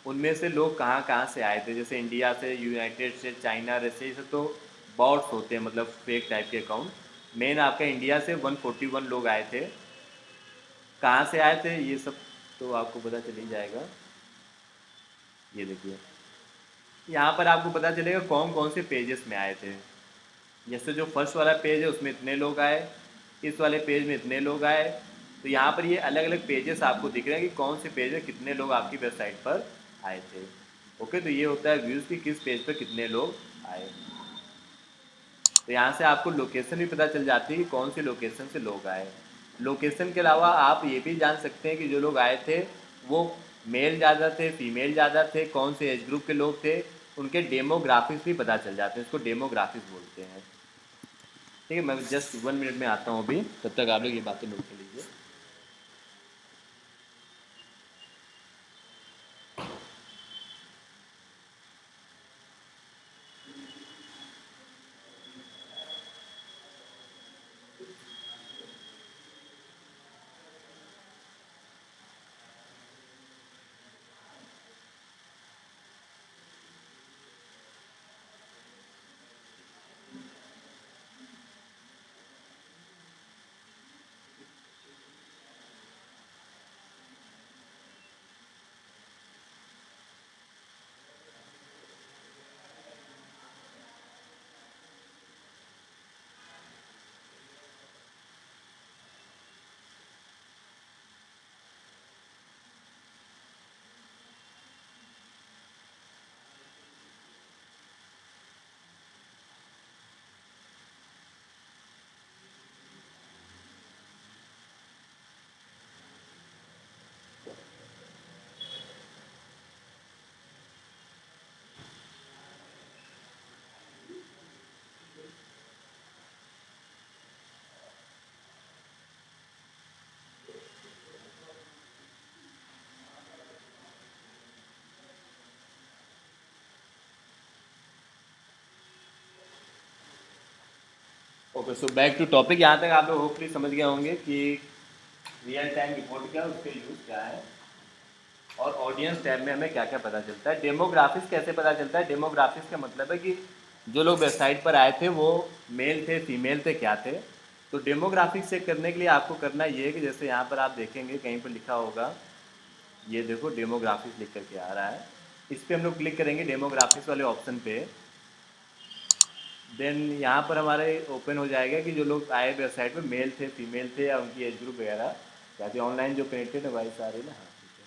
उनमें से लोग कहाँ कहाँ से आए थे। जैसे इंडिया से, यूनाइटेड से, चाइना, रशिया से, तो बॉट्स होते हैं, मतलब फेक टाइप के अकाउंट। मेन आपका इंडिया से 141 लोग आए थे। कहाँ से आए थे ये सब तो आपको पता चल ही जाएगा। ये देखिए, यहाँ पर आपको पता चलेगा कौन कौन से पेजेस में आए थे। जैसे जो फर्स्ट वाला पेज है उसमें इतने लोग आए, इस वाले पेज में इतने लोग आए। तो यहाँ पर ये अलग अलग पेजेस आपको दिख रहे हैं कि कौन से पेज में कितने लोग आपकी वेबसाइट पर आए थे। ओके, तो ये होता है व्यूज़ कि किस पेज पर कितने लोग आए। तो यहाँ से आपको लोकेशन भी पता चल जाती है कि कौन सी लोकेशन से लोग आए। लोकेशन के अलावा आप ये भी जान सकते हैं कि जो लोग आए थे वो मेल ज़्यादा थे, फीमेल ज़्यादा थे, कौन से एज ग्रुप के लोग थे, उनके डेमोग्राफिक्स भी पता चल जाते हैं, इसको डेमोग्राफिक्स बोलते हैं। ठीक है, मैं जस्ट 1 मिनट में आता हूँ अभी, तब तक आप लोग ये बातें नोट कर लीजिए। Okay, so back to topic. यहाँ तक आप लोग होपफुली समझ गए होंगे कि रियल टाइम रिपोर्ट क्या है, उसके यूज़ क्या है, और ऑडियंस टैब में हमें क्या क्या पता चलता है। डेमोग्राफिक्स कैसे पता चलता है? डेमोग्राफिक्स का मतलब है कि जो लोग वेबसाइट पर आए थे वो मेल थे, फीमेल थे, क्या थे। तो डेमोग्राफिक्स चेक करने के लिए आपको करना ये है कि जैसे यहाँ पर आप देखेंगे कहीं पर लिखा होगा, ये देखो डेमोग्राफिक्स लिख करके आ रहा है, इस पर हम लोग क्लिक करेंगे डेमोग्राफिक्स वाले ऑप्शन पे। देन यहाँ पर हमारे ओपन हो जाएगा कि जो लोग आए वेबसाइट पे मेल थे, फीमेल थे, या उनकी एज ग्रुप वगैरह क्या थी। ऑनलाइन जो कनेक्टेड है भाई सारे ना, हाँ ठीक है।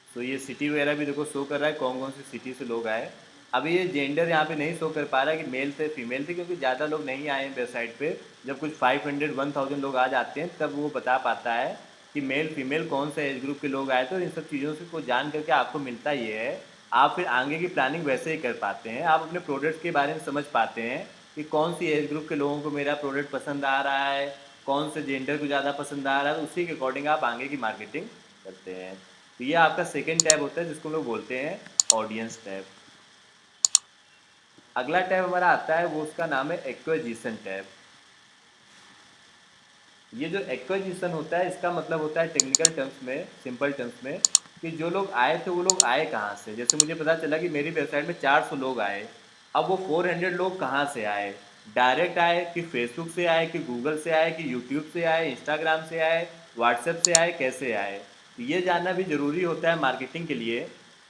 तो ये सिटी वगैरह भी देखो शो कर रहा है, कौन कौन सी सिटी से लोग आए। अभी ये जेंडर यहाँ पे नहीं शो कर पा रहा है कि मेल थे फीमेल थे, क्योंकि ज़्यादा लोग नहीं आए हैं वेबसाइट पे। जब कुछ 500-1000 लोग आ जाते हैं तब वो बता पाता है कि मेल फीमेल कौन सा एज ग्रुप के लोग आए थे। और इन सब चीज़ों से को जान करके आपको मिलता ये है, आप फिर आगे की प्लानिंग वैसे ही कर पाते हैं। आप अपने प्रोडक्ट के बारे में समझ पाते हैं कि कौन सी एज ग्रुप के लोगों को मेरा प्रोडक्ट पसंद आ रहा है, कौन से जेंडर को ज़्यादा पसंद आ रहा है, तो उसी के अकॉर्डिंग आप आगे की मार्केटिंग करते हैं। तो ये आपका सेकेंड टैब होता है जिसको हम लोग बोलते हैं ऑडियंस टैब। अगला टैब हमारा आता है, वो उसका नाम है एक्विजिशन टैब। ये जो एक्विजिशन होता है इसका मतलब होता है टेक्निकल टर्म्स में, सिंपल टर्म्स में, कि जो लोग आए थे वो लोग आए कहाँ से। जैसे मुझे पता चला कि मेरी वेबसाइट में 400 लोग आए, अब वो 400 लोग कहाँ से आए? डायरेक्ट आए कि फेसबुक से आए कि गूगल से आए कि यूट्यूब से आए, इंस्टाग्राम से आए, व्हाट्सएप से आए, कैसे आए? तो ये जानना भी ज़रूरी होता है मार्केटिंग के लिए।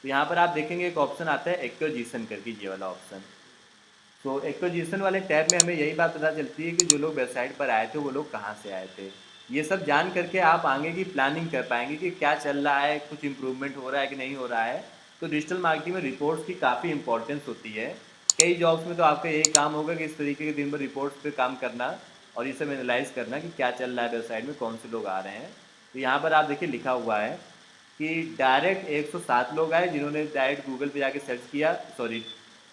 तो यहाँ पर आप देखेंगे एक ऑप्शन आता है एक्विजिशन करके, ये वाला ऑप्शन। तो एक्विजिशन वाले टैब में हमें यही बात पता चलती है कि जो लोग वेबसाइट पर आए थे वो लोग कहाँ से आए थे। ये सब जान करके आप आगे की प्लानिंग कर पाएंगे कि क्या चल रहा है, कुछ इम्प्रूवमेंट हो रहा है कि नहीं हो रहा है। तो डिजिटल मार्केटिंग में रिपोर्ट्स की काफ़ी इंपॉर्टेंस होती है। कई जॉब्स में तो आपका यही काम होगा कि इस तरीके के दिन भर रिपोर्ट्स पे काम करना और ये सब एनालाइज करना कि क्या चल रहा है वेबसाइट में, कौन से लोग आ रहे हैं। तो यहाँ पर आप देखिए लिखा हुआ है कि डायरेक्ट 107 लोग आए जिन्होंने डायरेक्ट गूगल पे जाके सर्च किया, सॉरी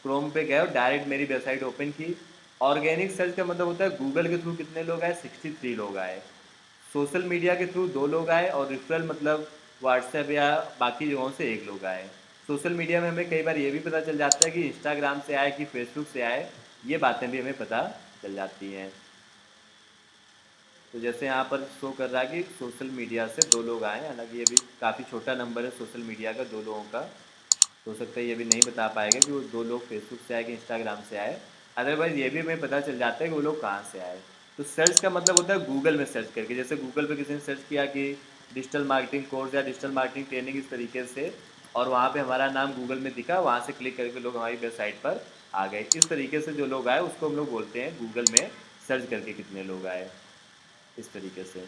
क्रोम पे गए और डायरेक्ट मेरी वेबसाइट ओपन की। ऑर्गेनिक सर्च का मतलब होता है गूगल के थ्रू कितने लोग आए, 63 लोग आए। सोशल मीडिया के थ्रू 2 लोग आए, और रेफरल मतलब व्हाट्सएप या बाकी जगहों से 1 लोग आए। सोशल मीडिया में हमें कई बार ये भी पता चल जाता है कि इंस्टाग्राम से आए कि फेसबुक से आए, ये बातें भी हमें पता चल जाती हैं। तो जैसे यहाँ पर शो कर रहा है कि सोशल मीडिया से 2 लोग आए, हालांकि ये भी काफ़ी छोटा नंबर है सोशल मीडिया का 2 लोगों का। हो सकता है ये भी नहीं बता पाएगा कि वो 2 लोग फेसबुक से आए कि इंस्टाग्राम से आए। अदरवाइज़ ये भी हमें पता चल जाता है कि वो लोग कहाँ से आए। तो सर्च का मतलब होता है गूगल में सर्च करके। जैसे गूगल पे किसी ने सर्च किया कि डिजिटल मार्केटिंग कोर्स या डिजिटल मार्केटिंग ट्रेनिंग इस तरीके से, और वहाँ पे हमारा नाम गूगल में दिखा, वहाँ से क्लिक करके लोग हमारी वेबसाइट पर आ गए। इस तरीके से जो लोग आए उसको हम लोग बोलते हैं गूगल में सर्च करके कितने लोग आए, इस तरीके से।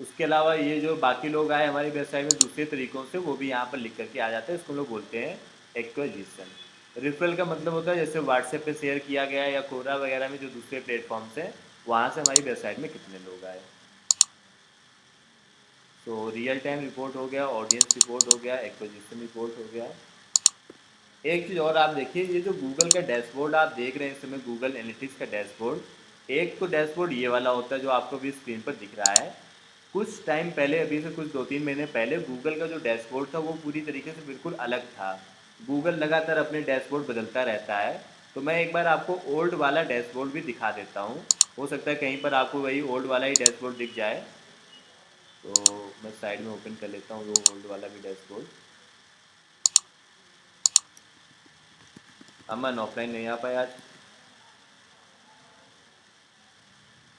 उसके अलावा ये जो बाकी लोग आए हमारी वेबसाइट में दूसरे तरीक़ों से, वो भी यहाँ पर लिख करके आ जाते हैं। इसको हम लोग बोलते हैं एक्विजिशन। रेफरल का मतलब होता है जैसे व्हाट्सएप पे शेयर किया गया या कोरा वगैरह में जो दूसरे प्लेटफॉर्म्स हैं, वहाँ से हमारी वेबसाइट में कितने लोग आए। तो रियल टाइम रिपोर्ट हो गया, ऑडियंस रिपोर्ट हो गया, एक्विजिशन रिपोर्ट हो गया। एक चीज़ और आप देखिए, ये जो गूगल का डैशबोर्ड आप देख रहे हैं इस समय, गूगल एनालिटिक्स का डैशबोर्ड, एक तो डैशबोर्ड ये वाला होता है जो आपको भी स्क्रीन पर दिख रहा है। कुछ टाइम पहले, अभी से कुछ 2-3 महीने पहले, गूगल का जो डैशबोर्ड था वो पूरी तरीके से बिल्कुल अलग था। गूगल लगातार अपने डैशबोर्ड बदलता रहता है। तो मैं एक बार आपको ओल्ड वाला डैशबोर्ड भी दिखा देता हूँ, हो सकता है कहीं पर आपको वही ओल्ड वाला ही डैशबोर्ड दिख जाए। तो मैं साइड में ओपन कर लेता हूँ वो ओल्ड वाला भी डैशबोर्ड। अमन ऑफलाइन नहीं आ पाया आज,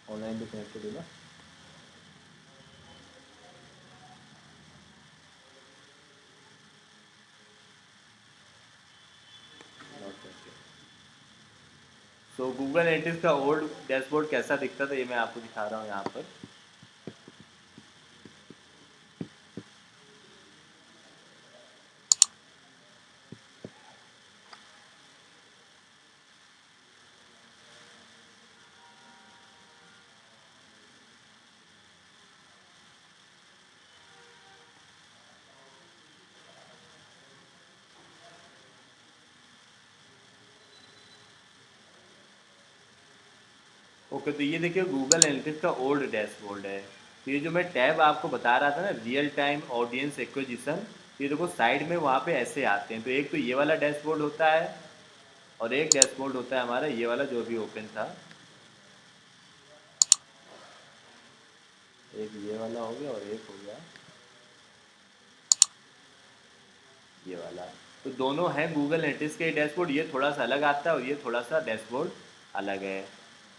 ऑनलाइन तो कनेक्टेड है ना। सो गूगल एनालिटिक्स का ओल्ड डैशबोर्ड कैसा दिखता था ये मैं आपको दिखा रहा हूँ यहाँ पर। ओके, तो ये देखिए गूगल एनालिटिक्स का ओल्ड डैशबोर्ड है। तो ये जो मैं टैब आपको बता रहा था ना, रियल टाइम ऑडियंस एक्विजिशन, ये देखो साइड में वहाँ पे ऐसे आते हैं। तो एक तो ये वाला डैशबोर्ड होता है, और एक डैशबोर्ड होता है हमारा ये वाला जो अभी ओपन था। एक ये वाला हो गया और एक हो गया ये वाला। तो दोनों हैं गूगल एनालिटिक्स के डैशबोर्ड, ये थोड़ा सा अलग आता है और ये थोड़ा सा डैशबोर्ड अलग है।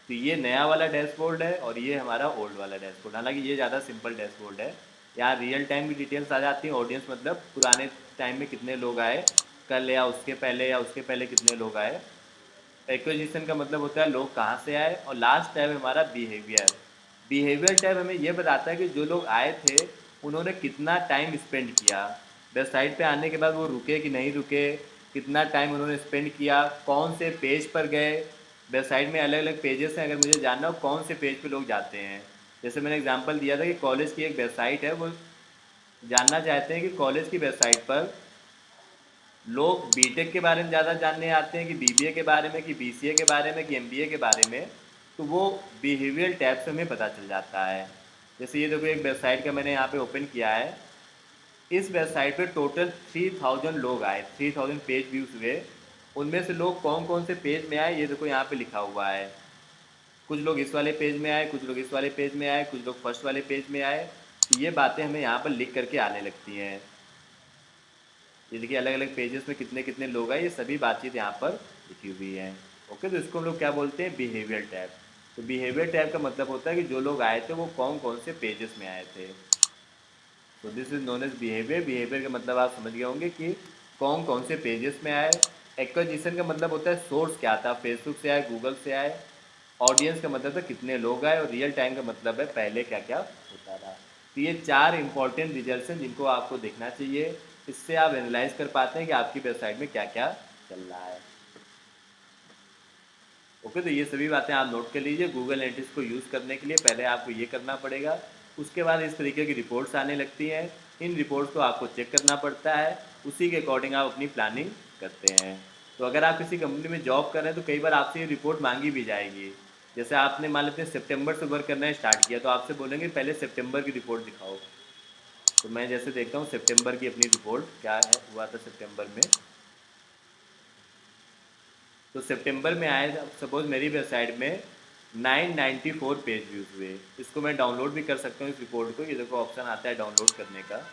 तो ये नया वाला डैशबोर्ड है और ये हमारा ओल्ड वाला डैशबोर्ड। हालांकि ये ज़्यादा सिंपल डैशबोर्ड है। यहाँ रियल टाइम की डिटेल्स आ जाती हैं, ऑडियंस मतलब पुराने टाइम में कितने लोग आए, कल या उसके पहले कितने लोग आए। एक्विजिशन का मतलब होता है लोग कहाँ से आए। और लास्ट टैब हमारा बिहेवियर। बिहेवियर टैब हमें ये बताता है कि जो लोग आए थे उन्होंने कितना टाइम स्पेंड किया, वेबसाइट पे आने के बाद वो रुके कि नहीं रुके, कितना टाइम उन्होंने स्पेंड किया, कौन से पेज पर गए। वेबसाइट में अलग अलग पेजेस हैं, अगर मुझे जानना हो कौन से पेज पे लोग जाते हैं। जैसे मैंने एग्जांपल दिया था कि कॉलेज की एक वेबसाइट है, वो जानना चाहते हैं कि कॉलेज की वेबसाइट पर लोग बीटेक के बारे में ज़्यादा जानने आते हैं कि बीबीए के बारे में, कि बीसीए के बारे में, कि एमबीए के बारे में। तो वो बिहेवियर टैब से हमें पता चल जाता है। जैसे ये देखो एक वेबसाइट का मैंने यहाँ पे ओपन किया है। इस वेबसाइट पे टोटल 3000 लोग आए, 3000 पेज व्यूज़ हुए। उनमें से लोग कौन कौन से पेज में आए ये देखो यहाँ पे लिखा हुआ है। कुछ लोग इस वाले पेज में आए, कुछ लोग इस वाले पेज में आए, कुछ लोग फर्स्ट वाले पेज में आए। तो ये बातें हमें यहाँ पर लिख करके आने लगती हैं। ये देखिए अलग अलग पेजेस में कितने कितने लोग आए, ये सभी बातचीत यहाँ पर लिखी हुई है। ओके, तो इसको हम लोग क्या बोलते हैं, बिहेवियर टैब। तो बिहेवियर टैब का मतलब होता है कि जो लोग आए थे वो कौन कौन से पेजेस में आए थे। तो this is known as behaviour. Behaviour का मतलब आप समझ गए होंगे कि कौन कौन से पेजेस में आए। एक्विजिशन का मतलब होता है सोर्स क्या था, फेसबुक से आए, गूगल से आए। ऑडियंस का मतलब है कितने लोग आए, और रियल टाइम का मतलब है पहले क्या क्या होता रहा। तो ये 4 इंपॉर्टेंट रिजल्ट हैं जिनको आपको देखना चाहिए। इससे आप एनालाइज कर पाते हैं कि आपकी वेबसाइट में क्या क्या चल रहा है। ओके, तो ये सभी बातें आप नोट कर लीजिए। गूगल एनालिटिक्स को यूज़ करने के लिए पहले आपको ये करना पड़ेगा। उसके बाद इस तरीके की रिपोर्ट्स आने लगती हैं। इन रिपोर्ट्स को आपको चेक करना पड़ता है, उसी के अकॉर्डिंग आप अपनी प्लानिंग करते हैं। तो अगर आप किसी कंपनी में जॉब कर रहे हैं तो कई बार आपसे ये रिपोर्ट मांगी भी जाएगी। जैसे आपने मान लेते हैं सितंबर से वर्क करना स्टार्ट किया, तो आपसे बोलेंगे पहले सितंबर की रिपोर्ट दिखाओ। तो मैं जैसे देखता हूँ सितंबर की अपनी रिपोर्ट क्या है हुआ था सितंबर में। तो सितंबर में आए, सपोज मेरी वेबसाइट में 994 पेज व्यूज़ हुए। इसको मैं डाउनलोड भी कर सकता हूँ इस रिपोर्ट को, ये देखो ऑप्शन आता है डाउनलोड करने का।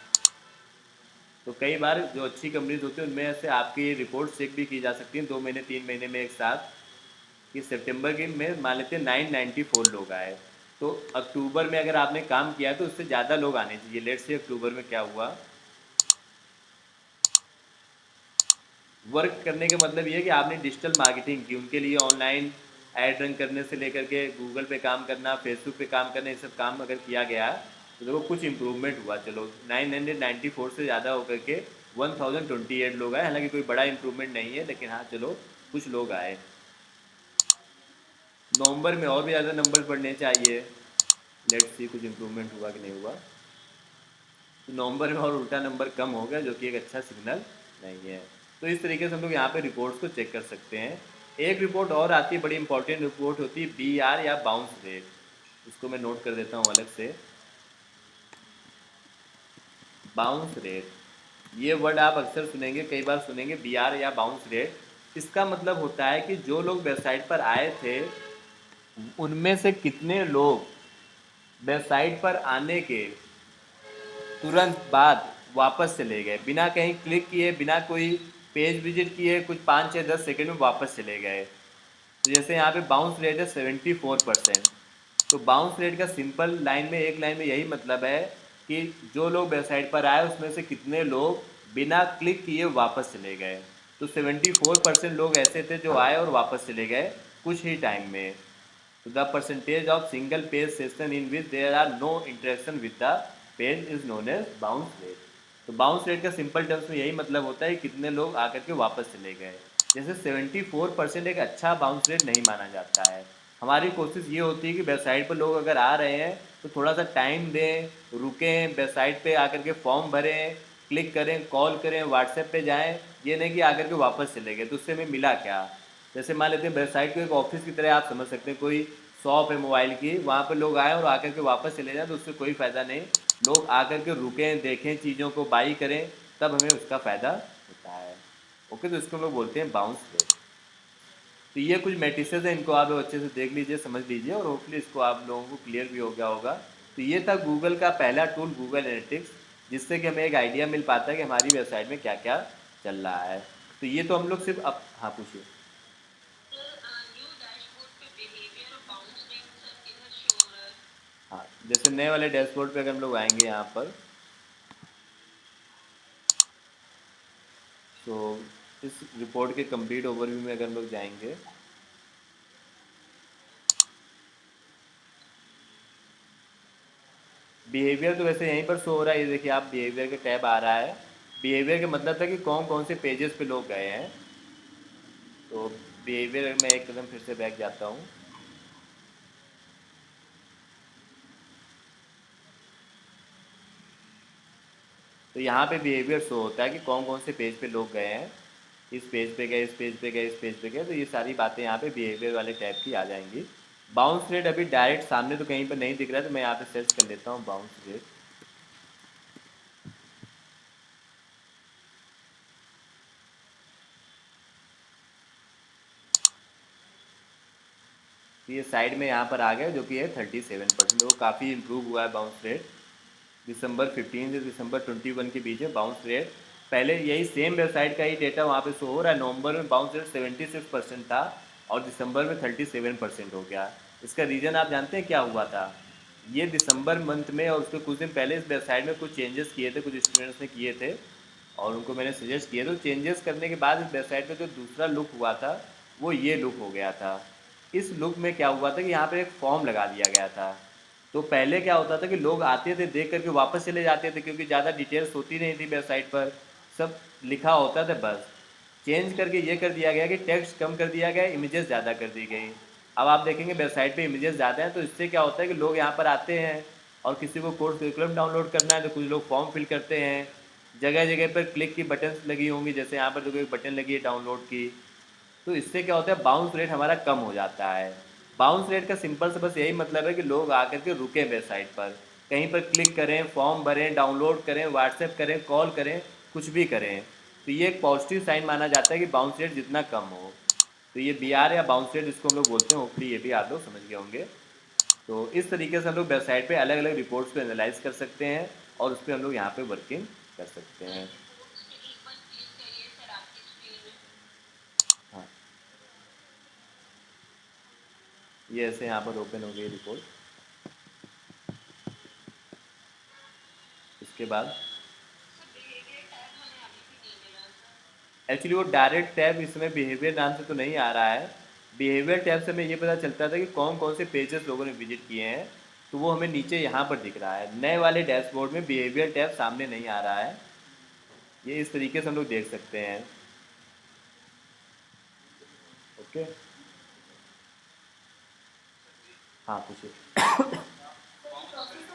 तो कई बार जो अच्छी कंपनीज होती है उनमें से आपकी ये रिपोर्ट चेक भी की जा सकती है 2 महीने 3 महीने में एक साथ, कि सितंबर के में मान लेते हैं 994 लोग आए। तो अक्टूबर में अगर आपने काम किया है तो उससे ज़्यादा लोग आने चाहिए। लेट से अक्टूबर में क्या हुआ, वर्क करने का मतलब ये है कि आपने डिजिटल मार्केटिंग की, उनके लिए ऑनलाइन ऐड रन करने से लेकर के गूगल पे काम करना, फेसबुक पे काम करना, ये सब काम अगर किया गया तो देखो कुछ इंप्रूवमेंट हुआ। चलो 994 से ज़्यादा होकर के 1028 लोग आए। हालांकि कोई बड़ा इंप्रूवमेंट नहीं है, लेकिन हाँ चलो कुछ लोग आए। नवंबर में और भी ज़्यादा नंबर बढ़ने चाहिए। लेट्स सी कुछ इंप्रूवमेंट हुआ कि नहीं हुआ। तो नवंबर में और उल्टा नंबर कम हो गया, जो कि एक अच्छा सिग्नल नहीं है। तो इस तरीके से हम लोग यहाँ पे रिपोर्ट्स को चेक कर सकते हैं। एक रिपोर्ट और आती है, बड़ी इंपॉर्टेंट रिपोर्ट होती है, BR या बाउंस रेट। इसको मैं नोट कर देता हूँ अलग से। बाउंस रेट, ये वर्ड आप अक्सर सुनेंगे, कई बार सुनेंगे, BR या बाउंस रेट। इसका मतलब होता है कि जो लोग वेबसाइट पर आए थे उनमें से कितने लोग वेबसाइट पर आने के तुरंत बाद वापस चले गए, बिना कहीं क्लिक किए, बिना कोई पेज विजिट किए, कुछ 5 से 10 सेकंड में वापस चले गए। तो जैसे यहाँ पे बाउंस रेट है 74%। तो बाउंस रेट का सिंपल लाइन में, एक लाइन में यही मतलब है कि जो लोग वेबसाइट पर आए उसमें से कितने लोग बिना क्लिक किए वापस चले गए। तो 74% लोग ऐसे थे जो आए और वापस चले गए कुछ ही टाइम में। तो the percentage of single page session in which there are no interaction with the page is known as bounce rate. तो बाउंस रेट का सिंपल टर्म्स में यही मतलब होता है कि कितने लोग आकर के वापस चले गए। जैसे 74% एक अच्छा बाउंस रेट नहीं माना जाता है। हमारी कोशिश ये होती है कि वेबसाइट पर लोग अगर आ रहे हैं तो थोड़ा सा टाइम दें, रुकें, वेबसाइट पे आकर के फॉर्म भरें, क्लिक करें, कॉल करें, व्हाट्सएप पे जाएं। ये नहीं कि आकर के वापस चले गए। तो उससे हमें मिला क्या? जैसे मान लेते हैं वेबसाइट को एक ऑफिस की तरह आप समझ सकते हैं, कोई शॉप है मोबाइल की, वहाँ पर लोग आए और आकर के वापस चले जाएं तो उससे कोई फ़ायदा नहीं। लोग आकर के रुकें, देखें, चीज़ों को बाई करें, तब हमें उसका फ़ायदा होता है। ओके, तो इसको हम लोग बोलते हैं बाउंस रेट। तो ये कुछ मैट्रिसेस हैं, इनको आप लोग अच्छे से देख लीजिए, समझ लीजिए, और होपफुली इसको आप लोगों को क्लियर भी हो गया होगा। तो ये था गूगल का पहला टूल, गूगल एनालिटिक्स, जिससे कि हमें एक आइडिया मिल पाता है कि हमारी वेबसाइट में क्या क्या चल रहा है। तो ये तो हम लोग सिर्फ अब, हाँ पूछिए। हाँ, जैसे नए वाले डैशबोर्ड पे अगर हम लोग आएंगे यहाँ पर, तो इस रिपोर्ट के कंप्लीट ओवरव्यू में अगर हम लोग जाएंगे, बिहेवियर तो वैसे यहीं पर शो हो रहा है। ये देखिए आप, बिहेवियर का टैब आ रहा है। बिहेवियर का मतलब था कि कौन कौन से पेजेस पे लोग गए हैं। तो बिहेवियर में एक कदम फिर से बैक जाता हूँ। तो यहाँ पे बिहेवियर शो होता है कि कौन कौन से पेज पे लोग गए हैं। इस पेज पे गए, इस पेज पे गए, इस पेज पे गए। तो ये सारी बातें यहाँ पे बिहेवियर वाले टैब की आ जाएंगी। बाउंस रेट अभी डायरेक्ट सामने तो कहीं पर नहीं दिख रहा है, तो मैं यहाँ पे सर्च कर लेता हूँ बाउंस रेट। तो ये साइड में यहाँ पर आ गया, जो कि है 37%। तो वो काफ़ी इंप्रूव हुआ है बाउंस रेट। दिसंबर 15 से दिसंबर 21 के बीच में बाउंस रेट, पहले यही सेम वेबसाइट का ही डेटा वहाँ पे शो हो रहा है। नवंबर में बाउंस रेट 76% था और दिसंबर में 37% हो गया। इसका रीज़न आप जानते हैं क्या हुआ था? ये दिसंबर मंथ में और उसके कुछ दिन पहले इस वेबसाइट में कुछ चेंजेस किए थे, कुछ स्टूडेंट्स ने किए थे और उनको मैंने सजेस्ट किए। तो चेंजेस करने के बाद इस वेबसाइट में जो दूसरा लुक हुआ था वो ये लुक हो गया था। इस लुक में क्या हुआ था कि यहाँ पे एक फॉर्म लगा दिया गया था। तो पहले क्या होता था कि लोग आते थे, देख करके वापस चले जाते थे, क्योंकि ज़्यादा डिटेल्स होती नहीं थी वेबसाइट पर, सब लिखा होता था बस। चेंज करके ये कर दिया गया कि टेक्स्ट कम कर दिया गया, इमेजेस ज़्यादा कर दी गई। अब आप देखेंगे वेबसाइट पे इमेजेस ज़्यादा हैं, तो इससे क्या होता है कि लोग यहाँ पर आते हैं और किसी को कोर्स करिकुलम डाउनलोड करना है तो कुछ लोग फॉर्म फिल करते हैं। जगह जगह पर क्लिक की बटन्स लगी होंगी, जैसे यहाँ पर देखो एक बटन लगी है डाउनलोड की। तो इससे क्या होता है, बाउंस रेट हमारा कम हो जाता है। बाउंस रेट का सिंपल से बस यही मतलब है कि लोग आकर के रुकें वेबसाइट पर, कहीं पर क्लिक करें, फॉर्म भरें, डाउनलोड करें, व्हाट्सएप करें, कॉल करें, कुछ भी करें। तो ये एक पॉजिटिव साइन माना जाता है कि बाउंस रेट जितना कम हो। तो ये BR या बाउंस रेट जिसको हम लोग बोलते हैं, होपफुली ये भी आप लोग समझ गए होंगे। तो इस तरीके से हम लोग वेबसाइट पे अलग अलग रिपोर्ट्स को एनालाइज कर सकते हैं और उस पर हम लोग यहाँ पे वर्किंग कर सकते हैं। हाँ, ये ऐसे यहाँ पर ओपन हो गई रिपोर्ट। इसके बाद एक्चुअली वो डायरेक्ट टैब इसमें बिहेवियर नाम से तो नहीं आ रहा है। बिहेवियर टैब से हमें ये पता चलता था कि कौन कौन से पेजेस लोगों ने विजिट किए हैं, तो वो हमें नीचे यहाँ पर दिख रहा है। नए वाले डैशबोर्ड में बिहेवियर टैब सामने नहीं आ रहा है। ये इस तरीके से हम लोग देख सकते हैं। ओके, हाँ पूछिए। बाउंस रेट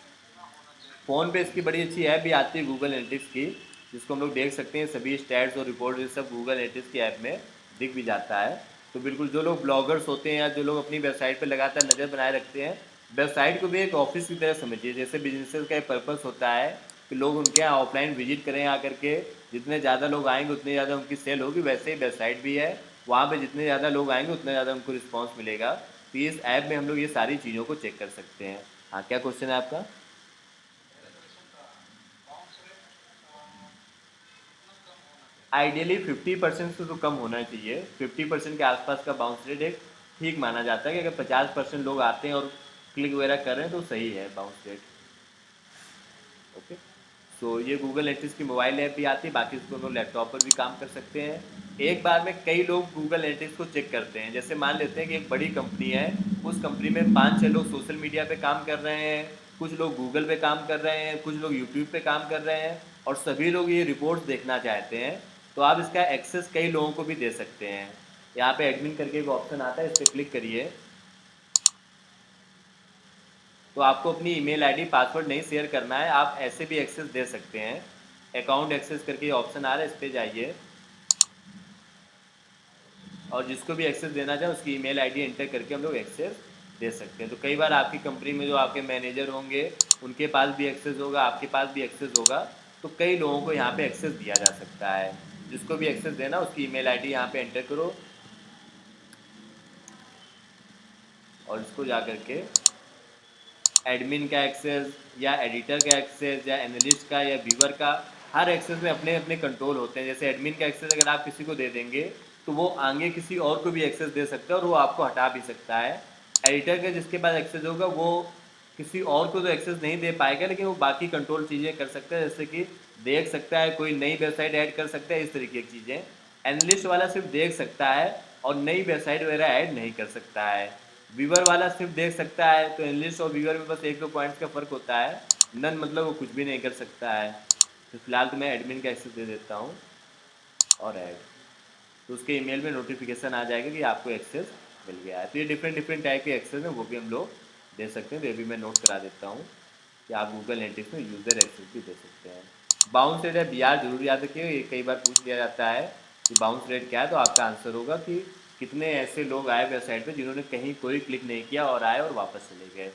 कितना होना चाहिए? फ़ोन पे इसकी बड़ी अच्छी ऐप भी आती है गूगल एनालिटिक्स की, जिसको हम लोग देख सकते हैं सभी स्टैट्स और रिपोर्ट ये सब गूगल एनालिटिक्स की ऐप में दिख भी जाता है। तो बिल्कुल जो लोग ब्लॉगर्स होते हैं या जो लोग अपनी वेबसाइट पे लगातार नज़र बनाए रखते हैं, वेबसाइट को भी एक ऑफिस की तरह समझिए। जैसे बिजनेसेस का एक पर्पस होता है कि लोग उनके यहाँ ऑफलाइन विजिट करें आकर के, जितने ज़्यादा लोग आएंगे उतनी ज़्यादा उनकी सेल होगी। वैसे ही वेबसाइट भी है, वहाँ पे जितने ज़्यादा लोग आएंगे उतना ज़्यादा उनको रिस्पॉन्स मिलेगा। तो इस ऐप में हम लोग ये सारी चीज़ों को चेक कर सकते हैं। हाँ, क्या क्वेश्चन है आपका? आइडियली 50% से तो कम होना चाहिए। 50% के आसपास का बाउंस रेट एक ठीक माना जाता है कि अगर 50% लोग आते हैं और क्लिक वगैरह कर रहे हैं तो सही है बाउंस रेट। ओके, सो ये गूगल एनालिटिक्स की मोबाइल ऐप भी आती है, बाकी इसको हम लोग लैपटॉप पर भी काम कर सकते हैं। एक बार में कई लोग गूगल एनालिटिक्स को चेक करते हैं। जैसे मान लेते हैं कि एक बड़ी कंपनी है, उस कंपनी में 5-6 लोग सोशल मीडिया पे काम कर रहे हैं, कुछ लोग गूगल पे काम कर रहे हैं, कुछ लोग यूट्यूब पे काम कर रहे हैं, और सभी लोग ये रिपोर्ट्स देखना चाहते हैं। तो आप इसका एक्सेस कई लोगों को भी दे सकते हैं। यहाँ पे एडमिन करके एक ऑप्शन आता है, इस पर क्लिक करिए तो आपको अपनी ईमेल आईडी पासवर्ड नहीं शेयर करना है, आप ऐसे भी एक्सेस दे सकते हैं। अकाउंट एक्सेस करके ऑप्शन आ रहा है, इस पर जाइए और जिसको भी एक्सेस देना चाहे उसकी ईमेल आईडी एंटर करके हम लोग एक्सेस दे सकते हैं। तो कई बार आपकी कंपनी में जो आपके मैनेजर होंगे उनके पास भी एक्सेस होगा, आपके पास भी एक्सेस होगा, तो कई लोगों को यहाँ पे एक्सेस दिया जा सकता है। जिसको भी एक्सेस देना उसकी ईमेल आईडी यहाँ पे एंटर करो और इसको जा करके एडमिन का एक्सेस या एडिटर का एक्सेस या एनालिस्ट का या व्यूअर का, हर एक्सेस में अपने अपने कंट्रोल होते हैं। जैसे एडमिन का एक्सेस अगर आप किसी को दे देंगे तो वो आगे किसी और को भी एक्सेस दे सकता है और वो आपको हटा भी सकता है। एडिटर का जिसके पास एक्सेस होगा वो किसी और को तो एक्सेस नहीं दे पाएगा, लेकिन वो बाकी कंट्रोल चीज़ें कर सकता है, जैसे कि देख सकता है, कोई नई वेबसाइट ऐड कर सकता है, इस तरीके की चीज़ें। एनालिस्ट वाला सिर्फ देख सकता है और नई वेबसाइट वगैरह ऐड नहीं कर सकता है। व्यूअर वाला सिर्फ देख सकता है। तो एनालिस्ट और व्यूअर में बस 1-2 पॉइंट्स का फ़र्क होता है। नन मतलब वो कुछ भी नहीं कर सकता है। तो फिलहाल तो मैं एडमिन का एक्सेस दे देता हूँ और ऐड, तो उसके ईमेल में नोटिफिकेशन आ जाएगा कि आपको एक्सेस मिल गया है। तो ये डिफरेंट डिफरेंट टाइप के एक्सेस हैं, वो भी हम लोग दे सकते हैं। तो ये भी मैं नोट करा देता हूँ कि आप गूगल एनालिटिक्स में यूज़र एक्सेस भी दे सकते हैं। बाउंस रेट है BR जरूर याद रखिए, ये कई बार पूछ लिया जाता है कि बाउंस रेट क्या है। तो आपका आंसर होगा कि कितने ऐसे लोग आए वेबसाइट पे जिन्होंने कहीं कोई क्लिक नहीं किया और आए और वापस चले गए।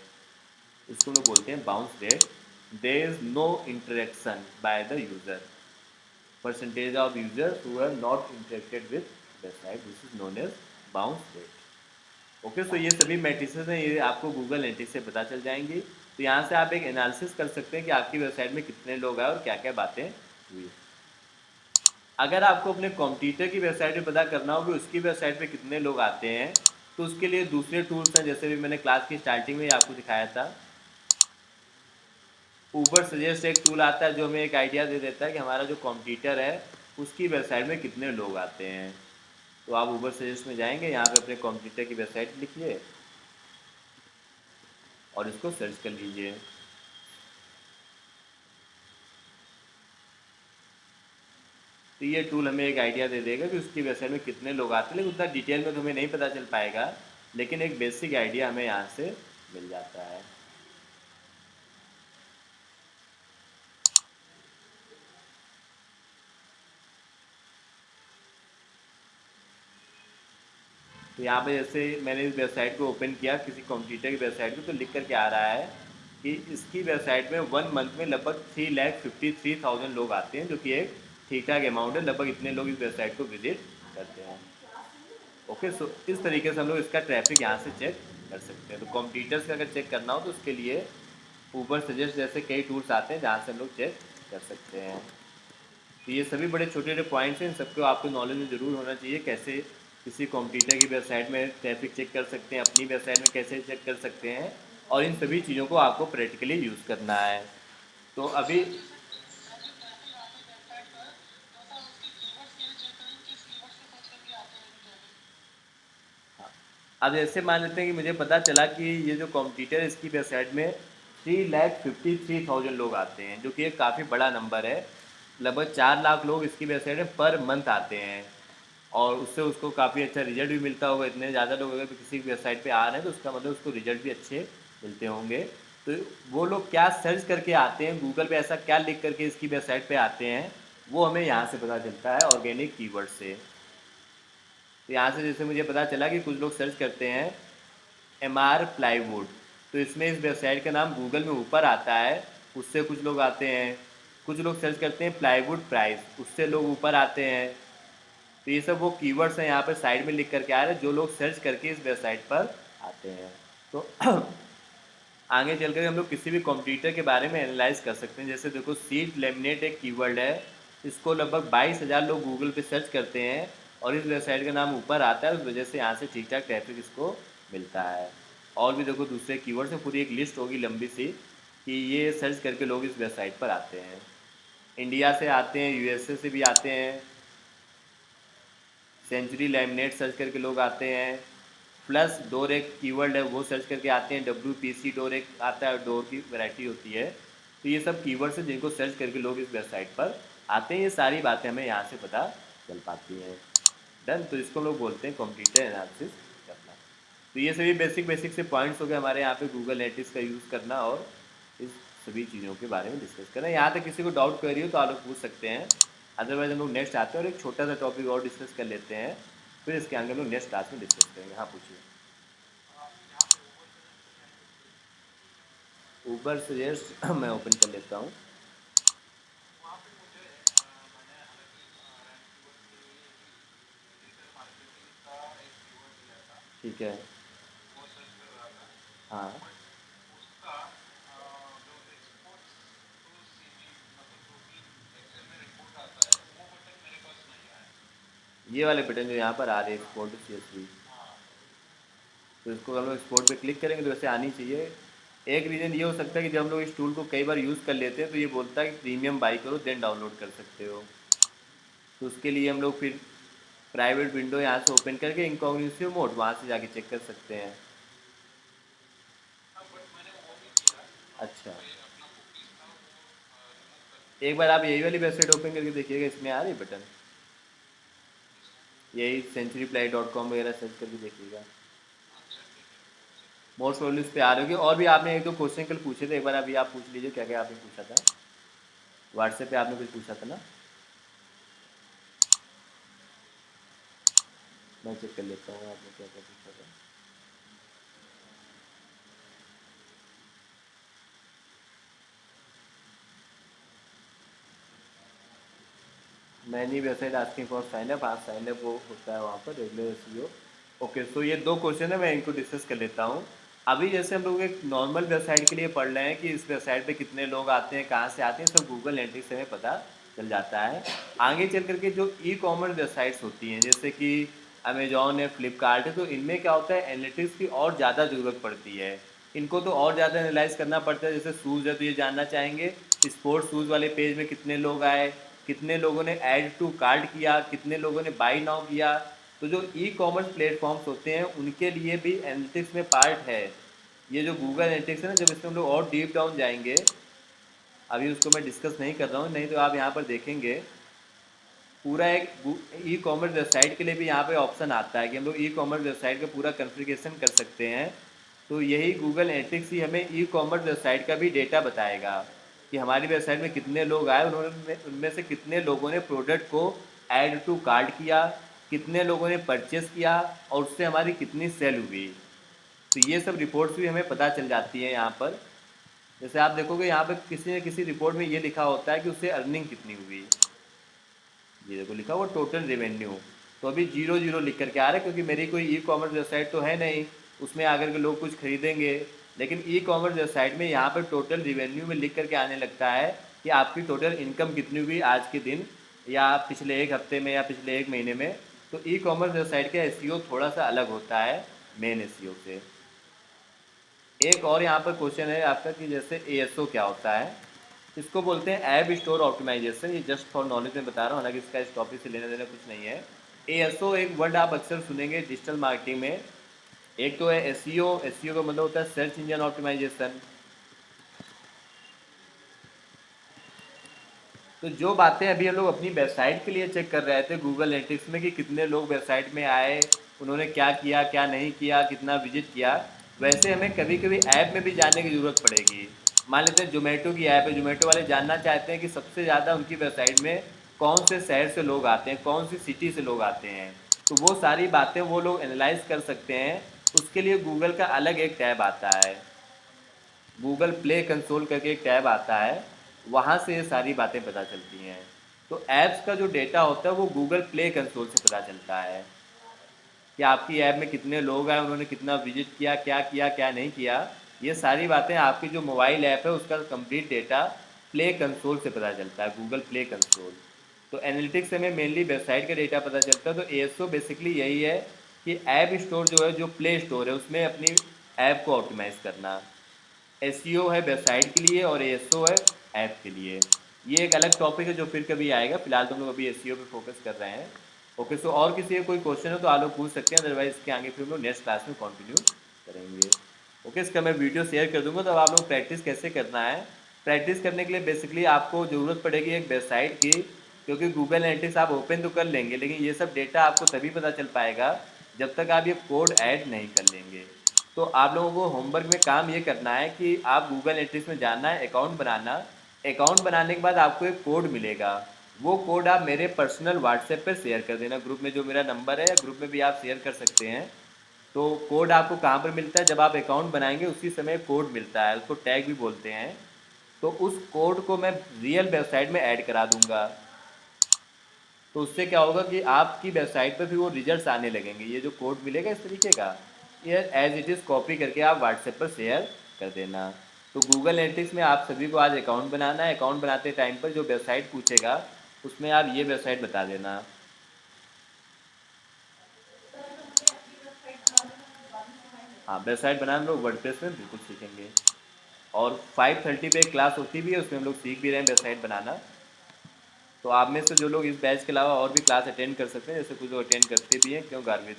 इसको हम लोग बोलते हैं bounce rate. There is no interaction by the user, percentage of users who have not interacted with website, this is known as bounce rate. Okay, so ये सभी मैट्रिसेस हैं, ये आपको गूगल एनालिटिक्स से पता चल जाएंगी। तो यहाँ से आप एक एनालिसिस कर सकते हैं कि आपकी वेबसाइट में कितने लोग आए और क्या क्या बातें हुई। अगर आपको अपने कॉम्पिटिटर की वेबसाइट पे पता करना हो कि उसकी वेबसाइट पे कितने लोग आते हैं, तो उसके लिए दूसरे टूल्स हैं। जैसे भी मैंने क्लास की स्टार्टिंग में ही आपको दिखाया था, ऊबर सजेस्ट एक टूल आता है जो हमें एक आइडिया दे देता है कि हमारा जो कॉम्पिटिटर है उसकी वेबसाइट में कितने लोग आते हैं। तो आप ऊबर सजेस्ट में जाएंगे, यहाँ पे अपने कॉम्पिटिटर की वेबसाइट लिखिए और इसको सर्च कर लीजिए। तो ये टूल हमें एक आइडिया दे देगा कि उसकी वेबसाइट में कितने लोग आते हैं, लेकिन उतना डिटेल में तो हमें नहीं पता चल पाएगा, लेकिन एक बेसिक आइडिया हमें यहाँ से मिल जाता है। तो यहाँ पे जैसे मैंने इस वेबसाइट को ओपन किया, किसी कॉम्पिटिटर की वेबसाइट को, तो लिख करके आ रहा है कि इसकी वेबसाइट में 1 मंथ में लगभग 3,53,000 लोग आते हैं, जो कि एक ठीक ठाक अमाउंट है। लगभग इतने लोग इस वेबसाइट को विजिट करते हैं। ओके, सो इस तरीके से हम लोग इसका ट्रैफिक यहाँ से चेक कर सकते हैं। तो कॉम्पिटिटर्स का अगर चेक करना हो तो उसके लिए ऊबर सजेस्ट जैसे कई टूल्स आते हैं जहाँ से हम लोग चेक कर सकते हैं। तो ये सभी बड़े छोटे छोटे पॉइंट्स हैं, इन सबको आपको नॉलेज में ज़रूर होना चाहिए। कैसे किसी कॉम्पिटिटर की वेबसाइट में ट्रैफिक चेक कर सकते हैं, अपनी वेबसाइट में कैसे चेक कर सकते हैं, और इन सभी चीज़ों को आपको प्रैक्टिकली यूज़ करना है। तो अभी हाँ, अब जैसे मान लेते हैं कि मुझे पता चला कि ये जो कॉम्पिटिटर है इसकी वेबसाइट में 3,53,000 लोग आते हैं, जो कि एक काफ़ी बड़ा नंबर है। लगभग 4 लाख लोग इसकी वेबसाइट में पर मंथ आते हैं, और उससे उसको काफ़ी अच्छा रिजल्ट भी मिलता होगा। इतने ज़्यादा लोग अगर किसी वेबसाइट पे आ रहे हैं तो उसका मतलब उसको रिजल्ट भी अच्छे मिलते होंगे। तो वो लोग क्या सर्च करके आते हैं गूगल पे, ऐसा क्या लिख करके इसकी वेबसाइट पे आते हैं, वो हमें यहाँ से पता चलता है ऑर्गेनिक कीवर्ड से। तो यहाँ से जैसे मुझे पता चला कि कुछ लोग सर्च करते हैं MR प्लाईवुड, तो इसमें इस वेबसाइट का नाम गूगल में ऊपर आता है, उससे कुछ लोग आते हैं। कुछ लोग सर्च करते हैं प्लाईवुड प्राइस, उससे लोग ऊपर आते हैं। तो ये सब वो कीवर्ड्स हैं यहाँ पर साइड में लिख करके आ रहे हैं जो लोग सर्च करके इस वेबसाइट पर आते हैं। तो आगे चल कर हम लोग किसी भी कंप्यूटर के बारे में एनालाइज कर सकते हैं। जैसे देखो सीट लेमिनेट एक कीवर्ड है, इसको लगभग 22,000 लोग गूगल पे सर्च करते हैं और इस वेबसाइट का नाम ऊपर आता है, उस वजह से यहाँ से ठीक ठाक ट्रैफिक इसको मिलता है। और भी देखो दूसरे कीवर्ड्स में पूरी एक लिस्ट होगी लंबी सी कि ये सर्च करके लोग इस वेबसाइट पर आते हैं। इंडिया से आते हैं, USA से भी आते हैं। सेंचुरी लैमिनेट सर्च करके लोग आते हैं। प्लस डोर एक कीवर्ड है, वो सर्च करके आते हैं। WPC डोर एक आता है, डोर की वैरायटी होती है। तो ये सब कीवर्ड्स हैं जिनको सर्च करके लोग इस वेबसाइट पर आते हैं। ये सारी बातें हमें यहाँ से पता चल पाती हैं। डन। तो इसको लोग बोलते हैं कंप्यूटर एनालिसिस करना। तो ये सभी बेसिक बेसिक से पॉइंट्स हो गए हमारे यहाँ पे गूगल एनालिटिक्स का यूज़ करना और इस सभी चीज़ों के बारे में डिस्कस करना। यहाँ तक किसी को डाउट क्वेरी हो तो आप लोग पूछ सकते हैं, अदरवाइज हम लोग नेक्स्ट आते हैं और एक छोटा सा टॉपिक और डिस्कस कर लेते हैं, फिर इसके आगे हम लोग नेक्स्ट क्लास में डिस्कस करेंगे। हाँ पूछिए। ऊबर सजेस्ट मैं ओपन कर लेता हूँ। ठीक है। हाँ ये वाले बटन जो यहाँ पर आ रहे हैं एक्सपोर्ट टू CSV, तो इसको हम लोग एक्सपोर्ट पे क्लिक करेंगे तो वैसे आनी चाहिए। एक रीज़न ये हो सकता है कि जब हम लोग इस टूल को कई बार यूज़ कर लेते हैं तो ये बोलता है कि प्रीमियम बाई करो देन डाउनलोड कर सकते हो। तो उसके लिए हम लोग फिर प्राइवेट विंडो यहाँ से ओपन करके इनकॉग्निटिव मोड वहाँ से जाके चेक कर सकते हैं। अच्छा, एक बार आप यही वाली वेबसाइट ओपन करके देखिएगा, इसमें आ रही बटन, यही centuryply.com वगैरह सर्च करके देखिएगा, मोस्ट प्रोबेबली उस पर आ रही होगी। और भी आपने एक दो क्वेश्चन कल पूछे थे, एक बार अभी आप पूछ लीजिए क्या क्या आपने पूछा था। व्हाट्सएप पे आपने कुछ पूछा था ना, मैं चेक कर लेता हूँ आपने क्या क्या पूछा था। Many website asking for sign up, हाँ साइन अप वो होता है वहाँ पर रेगुलर SEO। ओके, सो ये दो क्वेश्चन है, मैं इनको डिस्कस कर लेता हूँ। अभी जैसे हम लोग एक नॉर्मल वेबसाइट के लिए पढ़ रहे हैं कि इस वेबसाइट पे कितने लोग आते हैं, कहाँ से आते हैं, सब गूगल एनालिटिक्स से हमें पता चल जाता है। आगे चल करके जो E-कॉमर्स वेबसाइट्स होती हैं जैसे कि अमेजॉन है, फ्लिपकार्ट है, तो इनमें क्या होता है एनालिटिक्स की और ज़्यादा ज़रूरत पड़ती है। इनको तो और ज़्यादा एनालाइज करना पड़ता है। जैसे शूज़ है तो ये जानना चाहेंगे स्पोर्ट्स शूज़ वाले पेज में कितने लोग आए, कितने लोगों ने ऐड टू कार्ट किया, कितने लोगों ने बाई नाउ किया। तो जो E-कॉमर्स प्लेटफॉर्म्स होते हैं उनके लिए भी एनालिटिक्स में पार्ट है ये जो गूगल एनालिटिक्स है ना। जब इसमें हम लोग और डीप डाउन जाएंगे, अभी उसको मैं डिस्कस नहीं कर रहा हूँ, नहीं तो आप यहाँ पर देखेंगे पूरा एक E-कॉमर्स वेबसाइट के लिए भी यहाँ पे ऑप्शन आता है कि हम लोग E-कॉमर्स वेबसाइट का पूरा कॉन्फ़िगरेशन कर सकते हैं। तो यही गूगल एनालिटिक्स ही हमें E-कॉमर्स वेबसाइट का भी डेटा बताएगा कि हमारी वेबसाइट में कितने लोग आए, उन्होंने उनमें से कितने लोगों ने प्रोडक्ट को ऐड टू कार्ट किया, कितने लोगों ने परचेस किया और उससे हमारी कितनी सेल हुई। तो ये सब रिपोर्ट्स भी हमें पता चल जाती है यहाँ पर। जैसे आप देखोगे यहाँ पर किसी न किसी रिपोर्ट में ये लिखा होता है कि उससे अर्निंग कितनी हुई। ये देखो लिखा हुआ टोटल रेवेन्यू, तो अभी 0 0 लिख करके आ रहा है क्योंकि मेरी कोई E-कॉमर्स वेबसाइट तो है नहीं उसमें आकर के लोग कुछ खरीदेंगे। लेकिन E-कॉमर्स वेबसाइट में यहाँ पर टोटल रेवेन्यू में लिख करके आने लगता है कि आपकी टोटल इनकम कितनी हुई आज के दिन या पिछले एक हफ्ते में या पिछले एक महीने में। तो E-कॉमर्स वेबसाइट का SEO थोड़ा सा अलग होता है मेन SEO से। एक और यहाँ पर क्वेश्चन है आपका कि जैसे ASO क्या होता है, इसको बोलते हैं ऐप स्टोर ऑप्टिमाइजेशन। ये जस्ट फॉर नॉलेज में बता रहा हूँ, हालांकि इसका इस टॉपिक से लेना देना कुछ नहीं है। ASO एक वर्ड आप अक्सर सुनेंगे डिजिटल मार्केटिंग में। एक तो है SEO का मतलब होता है सर्च इंजन ऑप्टिमाइजेशन। तो जो बातें अभी हम लोग अपनी वेबसाइट के लिए चेक कर रहे थे गूगल एनालिटिक्स में कि कितने लोग वेबसाइट में आए, उन्होंने क्या किया क्या नहीं किया, कितना विजिट किया, वैसे हमें कभी कभी ऐप में भी जानने की ज़रूरत पड़ेगी। मान लेते हैं जोमेटो की ऐप है, जोमेटो वाले जानना चाहते हैं कि सबसे ज़्यादा उनकी वेबसाइट में कौन से शहर से लोग आते हैं, कौन सी सिटी से लोग आते हैं। तो वो सारी बातें वो लोग एनालाइज कर सकते हैं। उसके लिए गूगल का अलग एक टैब आता है, गूगल प्ले कंसोल करके एक टैब आता है, वहाँ से ये सारी बातें पता चलती हैं। तो ऐप्स का जो डेटा होता है वो गूगल प्ले कंसोल से पता चलता है कि आपकी ऐप में कितने लोग आए, उन्होंने कितना विजिट किया क्या नहीं किया। ये सारी बातें आपकी जो मोबाइल ऐप है उसका कंप्लीट डेटा प्ले कंसोल से पता चलता है, गूगल प्ले कंसोल। तो एनालिटिक्स से हमें मेनली वेबसाइट का डेटा पता चलता है। तो एएसओ बेसिकली यही है कि ऐप स्टोर जो है, जो प्ले स्टोर है, उसमें अपनी ऐप को ऑप्टिमाइज़ करना। एसईओ है वेबसाइट के लिए और एएसओ है ऐप के लिए। ये एक अलग टॉपिक है जो फिर कभी आएगा। फिलहाल तो हम लोग अभी एसईओ पे फोकस कर रहे हैं। ओके, सो और किसी का कोई क्वेश्चन हो तो आप लोग पूछ सकते हैं, अदरवाइज इसके आगे फिर हम लोग नेक्स्ट क्लास में कंटिन्यू करेंगे। ओके, इसका मैं वीडियो शेयर कर दूंगा, तो आप लोग प्रैक्टिस कैसे करना है। प्रैक्टिस करने के लिए बेसिकली आपको ज़रूरत पड़ेगी एक वेबसाइट की, क्योंकि गूगल एनालिटिक्स आप ओपन तो कर लेंगे लेकिन ये सब डेटा आपको तभी पता चल पाएगा जब तक आप ये कोड ऐड नहीं कर लेंगे। तो आप लोगों को होमवर्क में काम ये करना है कि आप गूगल एनालिटिक्स में जाना है, अकाउंट बनाना। अकाउंट बनाने के बाद आपको एक कोड मिलेगा, वो कोड आप मेरे पर्सनल व्हाट्सएप पर शेयर कर देना। ग्रुप में जो मेरा नंबर है, ग्रुप में भी आप शेयर कर सकते हैं। तो कोड आपको कहाँ पर मिलता है, जब आप अकाउंट बनाएंगे उसी समय कोड मिलता है, उसको टैग भी बोलते हैं। तो उस कोड को मैं रियल वेबसाइट में ऐड करा दूंगा। तो उससे क्या होगा कि आपकी वेबसाइट पर फिर वो रिजल्ट्स आने लगेंगे। ये जो कोड मिलेगा इस तरीके का, ये एज इट इज़ कॉपी करके आप व्हाट्सएप पर शेयर कर देना। तो गूगल एनालिटिक्स में आप सभी को आज अकाउंट बनाना है। अकाउंट बनाते टाइम पर जो वेबसाइट पूछेगा उसमें आप ये वेबसाइट बता देना। हाँ, वेबसाइट बनाना हम लोग वर्डप्रेस में बिल्कुल सीखेंगे। और 5:30 पे एक क्लास होती भी है, उसमें हम लोग सीख भी रहे हैं वेबसाइट बनाना। तो आप में से जो लोग इस बैच के अलावा और भी क्लास अटेंड कर सकते हैं, जैसे कुछ लोग अटेंड करते भी हैं, क्यों गार्वित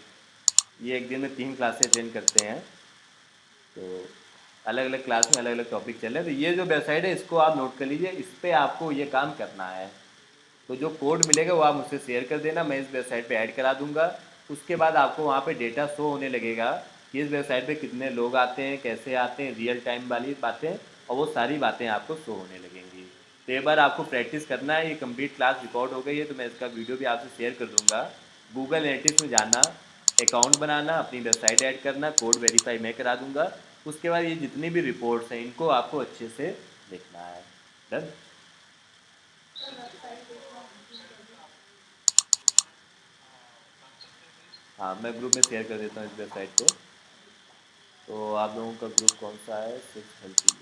ये एक दिन में 3 क्लासें अटेंड करते हैं। तो अलग अलग क्लास में अलग अलग टॉपिक चल रहे हैं। तो ये जो वेबसाइट है इसको आप नोट कर लीजिए, इस पर आपको ये काम करना है। तो जो कोड मिलेगा वो आप मुझसे शेयर कर देना, मैं इस वेबसाइट पे ऐड करा दूंगा। उसके बाद आपको वहाँ पे डेटा शो होने लगेगा कि इस वेबसाइट पे कितने लोग आते हैं, कैसे आते हैं, रियल टाइम वाली बातें, और वो सारी बातें आपको शो होने लगेंगी। तो एक बार आपको प्रैक्टिस करना है। ये कंप्लीट क्लास रिकॉर्ड हो गई है, तो मैं इसका वीडियो भी आपसे शेयर कर दूँगा। गूगल एनालिटिक्स में जाना, अकाउंट बनाना, अपनी वेबसाइट ऐड करना, कोड वेरीफाई मैं करा दूँगा। उसके बाद ये जितनी भी रिपोर्ट्स हैं इनको आपको अच्छे से देखना है। डन। हाँ, मैं ग्रुप में शेयर कर देता हूँ इस वेबसाइट को। तो आप लोगों का ग्रुप कौन सा है, 6:30 है।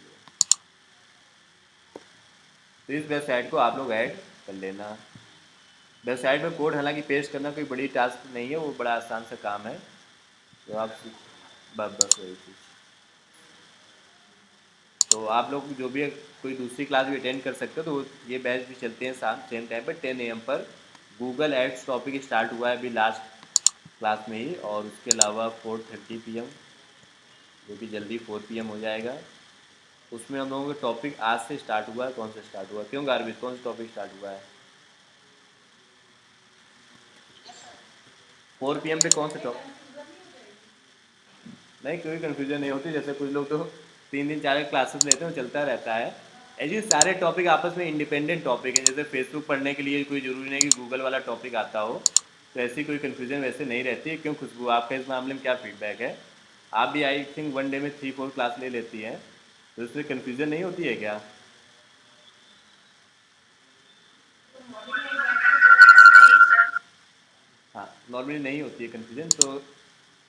तो इस वेबसाइट को आप लोग ऐड कर लेना। वेबसाइट में कोड हालांकि पेस्ट करना कोई बड़ी टास्क नहीं है, वो बड़ा आसान सा काम है। तो आप बस बस वही चीज़। तो आप लोग जो भी कोई दूसरी क्लास भी अटेंड कर सकते हो, तो ये बैच भी चलते हैं शाम सेम टाइम पर 10 AM पर। गूगल एड्स टॉपिक स्टार्ट हुआ है अभी लास्ट क्लास में ही, और उसके अलावा 4:30 PM, जो कि जल्दी 4 PM हो जाएगा। उसमें हम लोगों का टॉपिक आज से स्टार्ट हुआ है। कौन सा स्टार्ट हुआ है, क्यों गार्वित, कौन सा टॉपिक स्टार्ट हुआ है? 4 PM पे कौन सा टॉपिक? नहीं, कोई कन्फ्यूजन नहीं होती। जैसे कुछ लोग तो 3 दिन 4 क्लासेस लेते हैं, वो चलता रहता है। ऐसे सारे टॉपिक आपस में इंडिपेंडेंट टॉपिक हैं। जैसे फेसबुक पढ़ने के लिए कोई ज़रूरी नहीं कि गूगल वाला टॉपिक आता हो। तो ऐसी कोई कन्फ्यूजन वैसे नहीं रहती है। क्यों खुशबू, आपका इस मामले में क्या फीडबैक है? आप भी आई थिंक 1 डे में 3-4 क्लास ले लेती हैं, तो इसमें कन्फ्यूजन नहीं होती है क्या? हाँ, नॉर्मली नहीं होती है कन्फ्यूजन। तो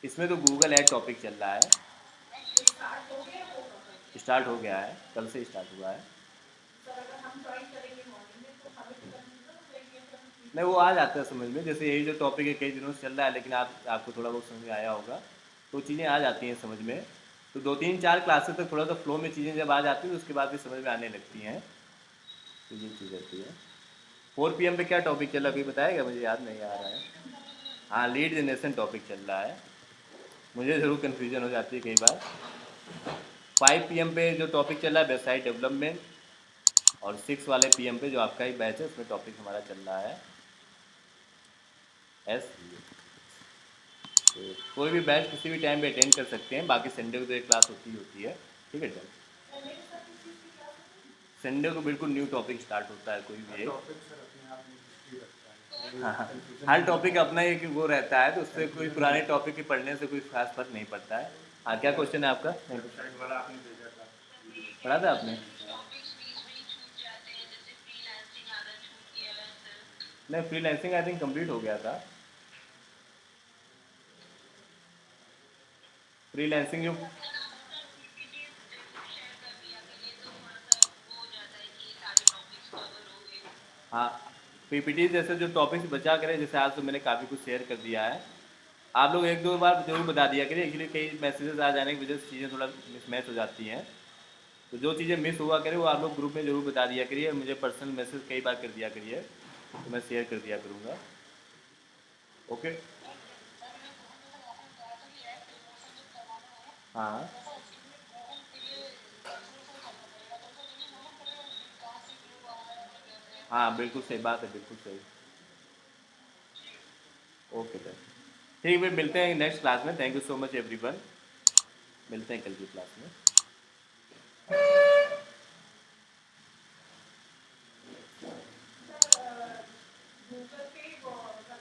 इसमें तो गूगल ऐड टॉपिक चल रहा है, स्टार्ट हो गया है, कल से स्टार्ट हुआ है। नहीं, वो आ जाता है समझ में। जैसे यही जो टॉपिक है कई दिनों से चल रहा है, लेकिन आपको थोड़ा बहुत समझ में आया होगा, तो चीज़ें आ जाती हैं समझ में। तो 2-3-4 क्लासेस तक थोड़ा सा फ्लो में चीज़ें जब आ जाती हैं तो उसके बाद भी समझ में आने लगती हैं। तो ये चीज़ रहती है। 4 PM पे क्या टॉपिक चल रहा है, कोई बताएगा? मुझे याद नहीं आ रहा है। हाँ, लीड जनरेशन टॉपिक चल रहा है। मुझे ज़रूर कन्फ्यूजन हो जाती है कई बार। 5 PM पे जो टॉपिक चल रहा है वेबसाइट डेवलपमेंट, और 6 वाले PM पे जो आपका ही बैच है उसमें टॉपिक हमारा चल रहा है SEO। तो कोई भी बैच किसी भी टाइम पे अटेंड कर सकते हैं, बाकी संडे को तो एक क्लास होती ही होती है। ठीक है डन। संडे को बिल्कुल न्यू टॉपिक स्टार्ट होता है कोई भी एक। टॉपिक सर अपने आप में ही रखता है, हाँ हाँ, कंफ्यूजन हर नहीं टॉपिक होता। अपना एक वो रहता है, तो उससे कोई कंफ्यूजन नहीं पुराने होता। टॉपिक के पढ़ने से कोई खास फर्क नहीं पड़ता है। हाँ, क्या क्वेश्चन है आपका? वेबसाइट वाला आपने भेजा था वीडियो। पढ़ा था आपने? नहीं, फ्रीलांसिंग आई थिंक कंप्लीट हो गया था। फ्रीलांसिंग जो, हाँ, पीपीटी जैसे जो टॉपिक्स बचा करें, जैसे आज तो मैंने काफ़ी कुछ शेयर कर दिया है। आप लोग एक दो बार जरूर बता दिया करिए, एक्चुअली कई मैसेजेस आ जाने की वजह से चीज़ें थोड़ा मिसमैच हो जाती हैं। तो जो चीज़ें मिस हुआ करें वो आप लोग ग्रुप में जरूर बता दिया करिए, मुझे पर्सनल मैसेज कई बार कर दिया करिए, तो मैं शेयर कर दिया करूँगा। ओके। हाँ हाँ, बिल्कुल सही बात है, बिल्कुल सही। ओके सर, ठीक है, फिर मिलते हैं नेक्स्ट क्लास में। Thank you so much everyone, मिलते हैं कल की क्लास में।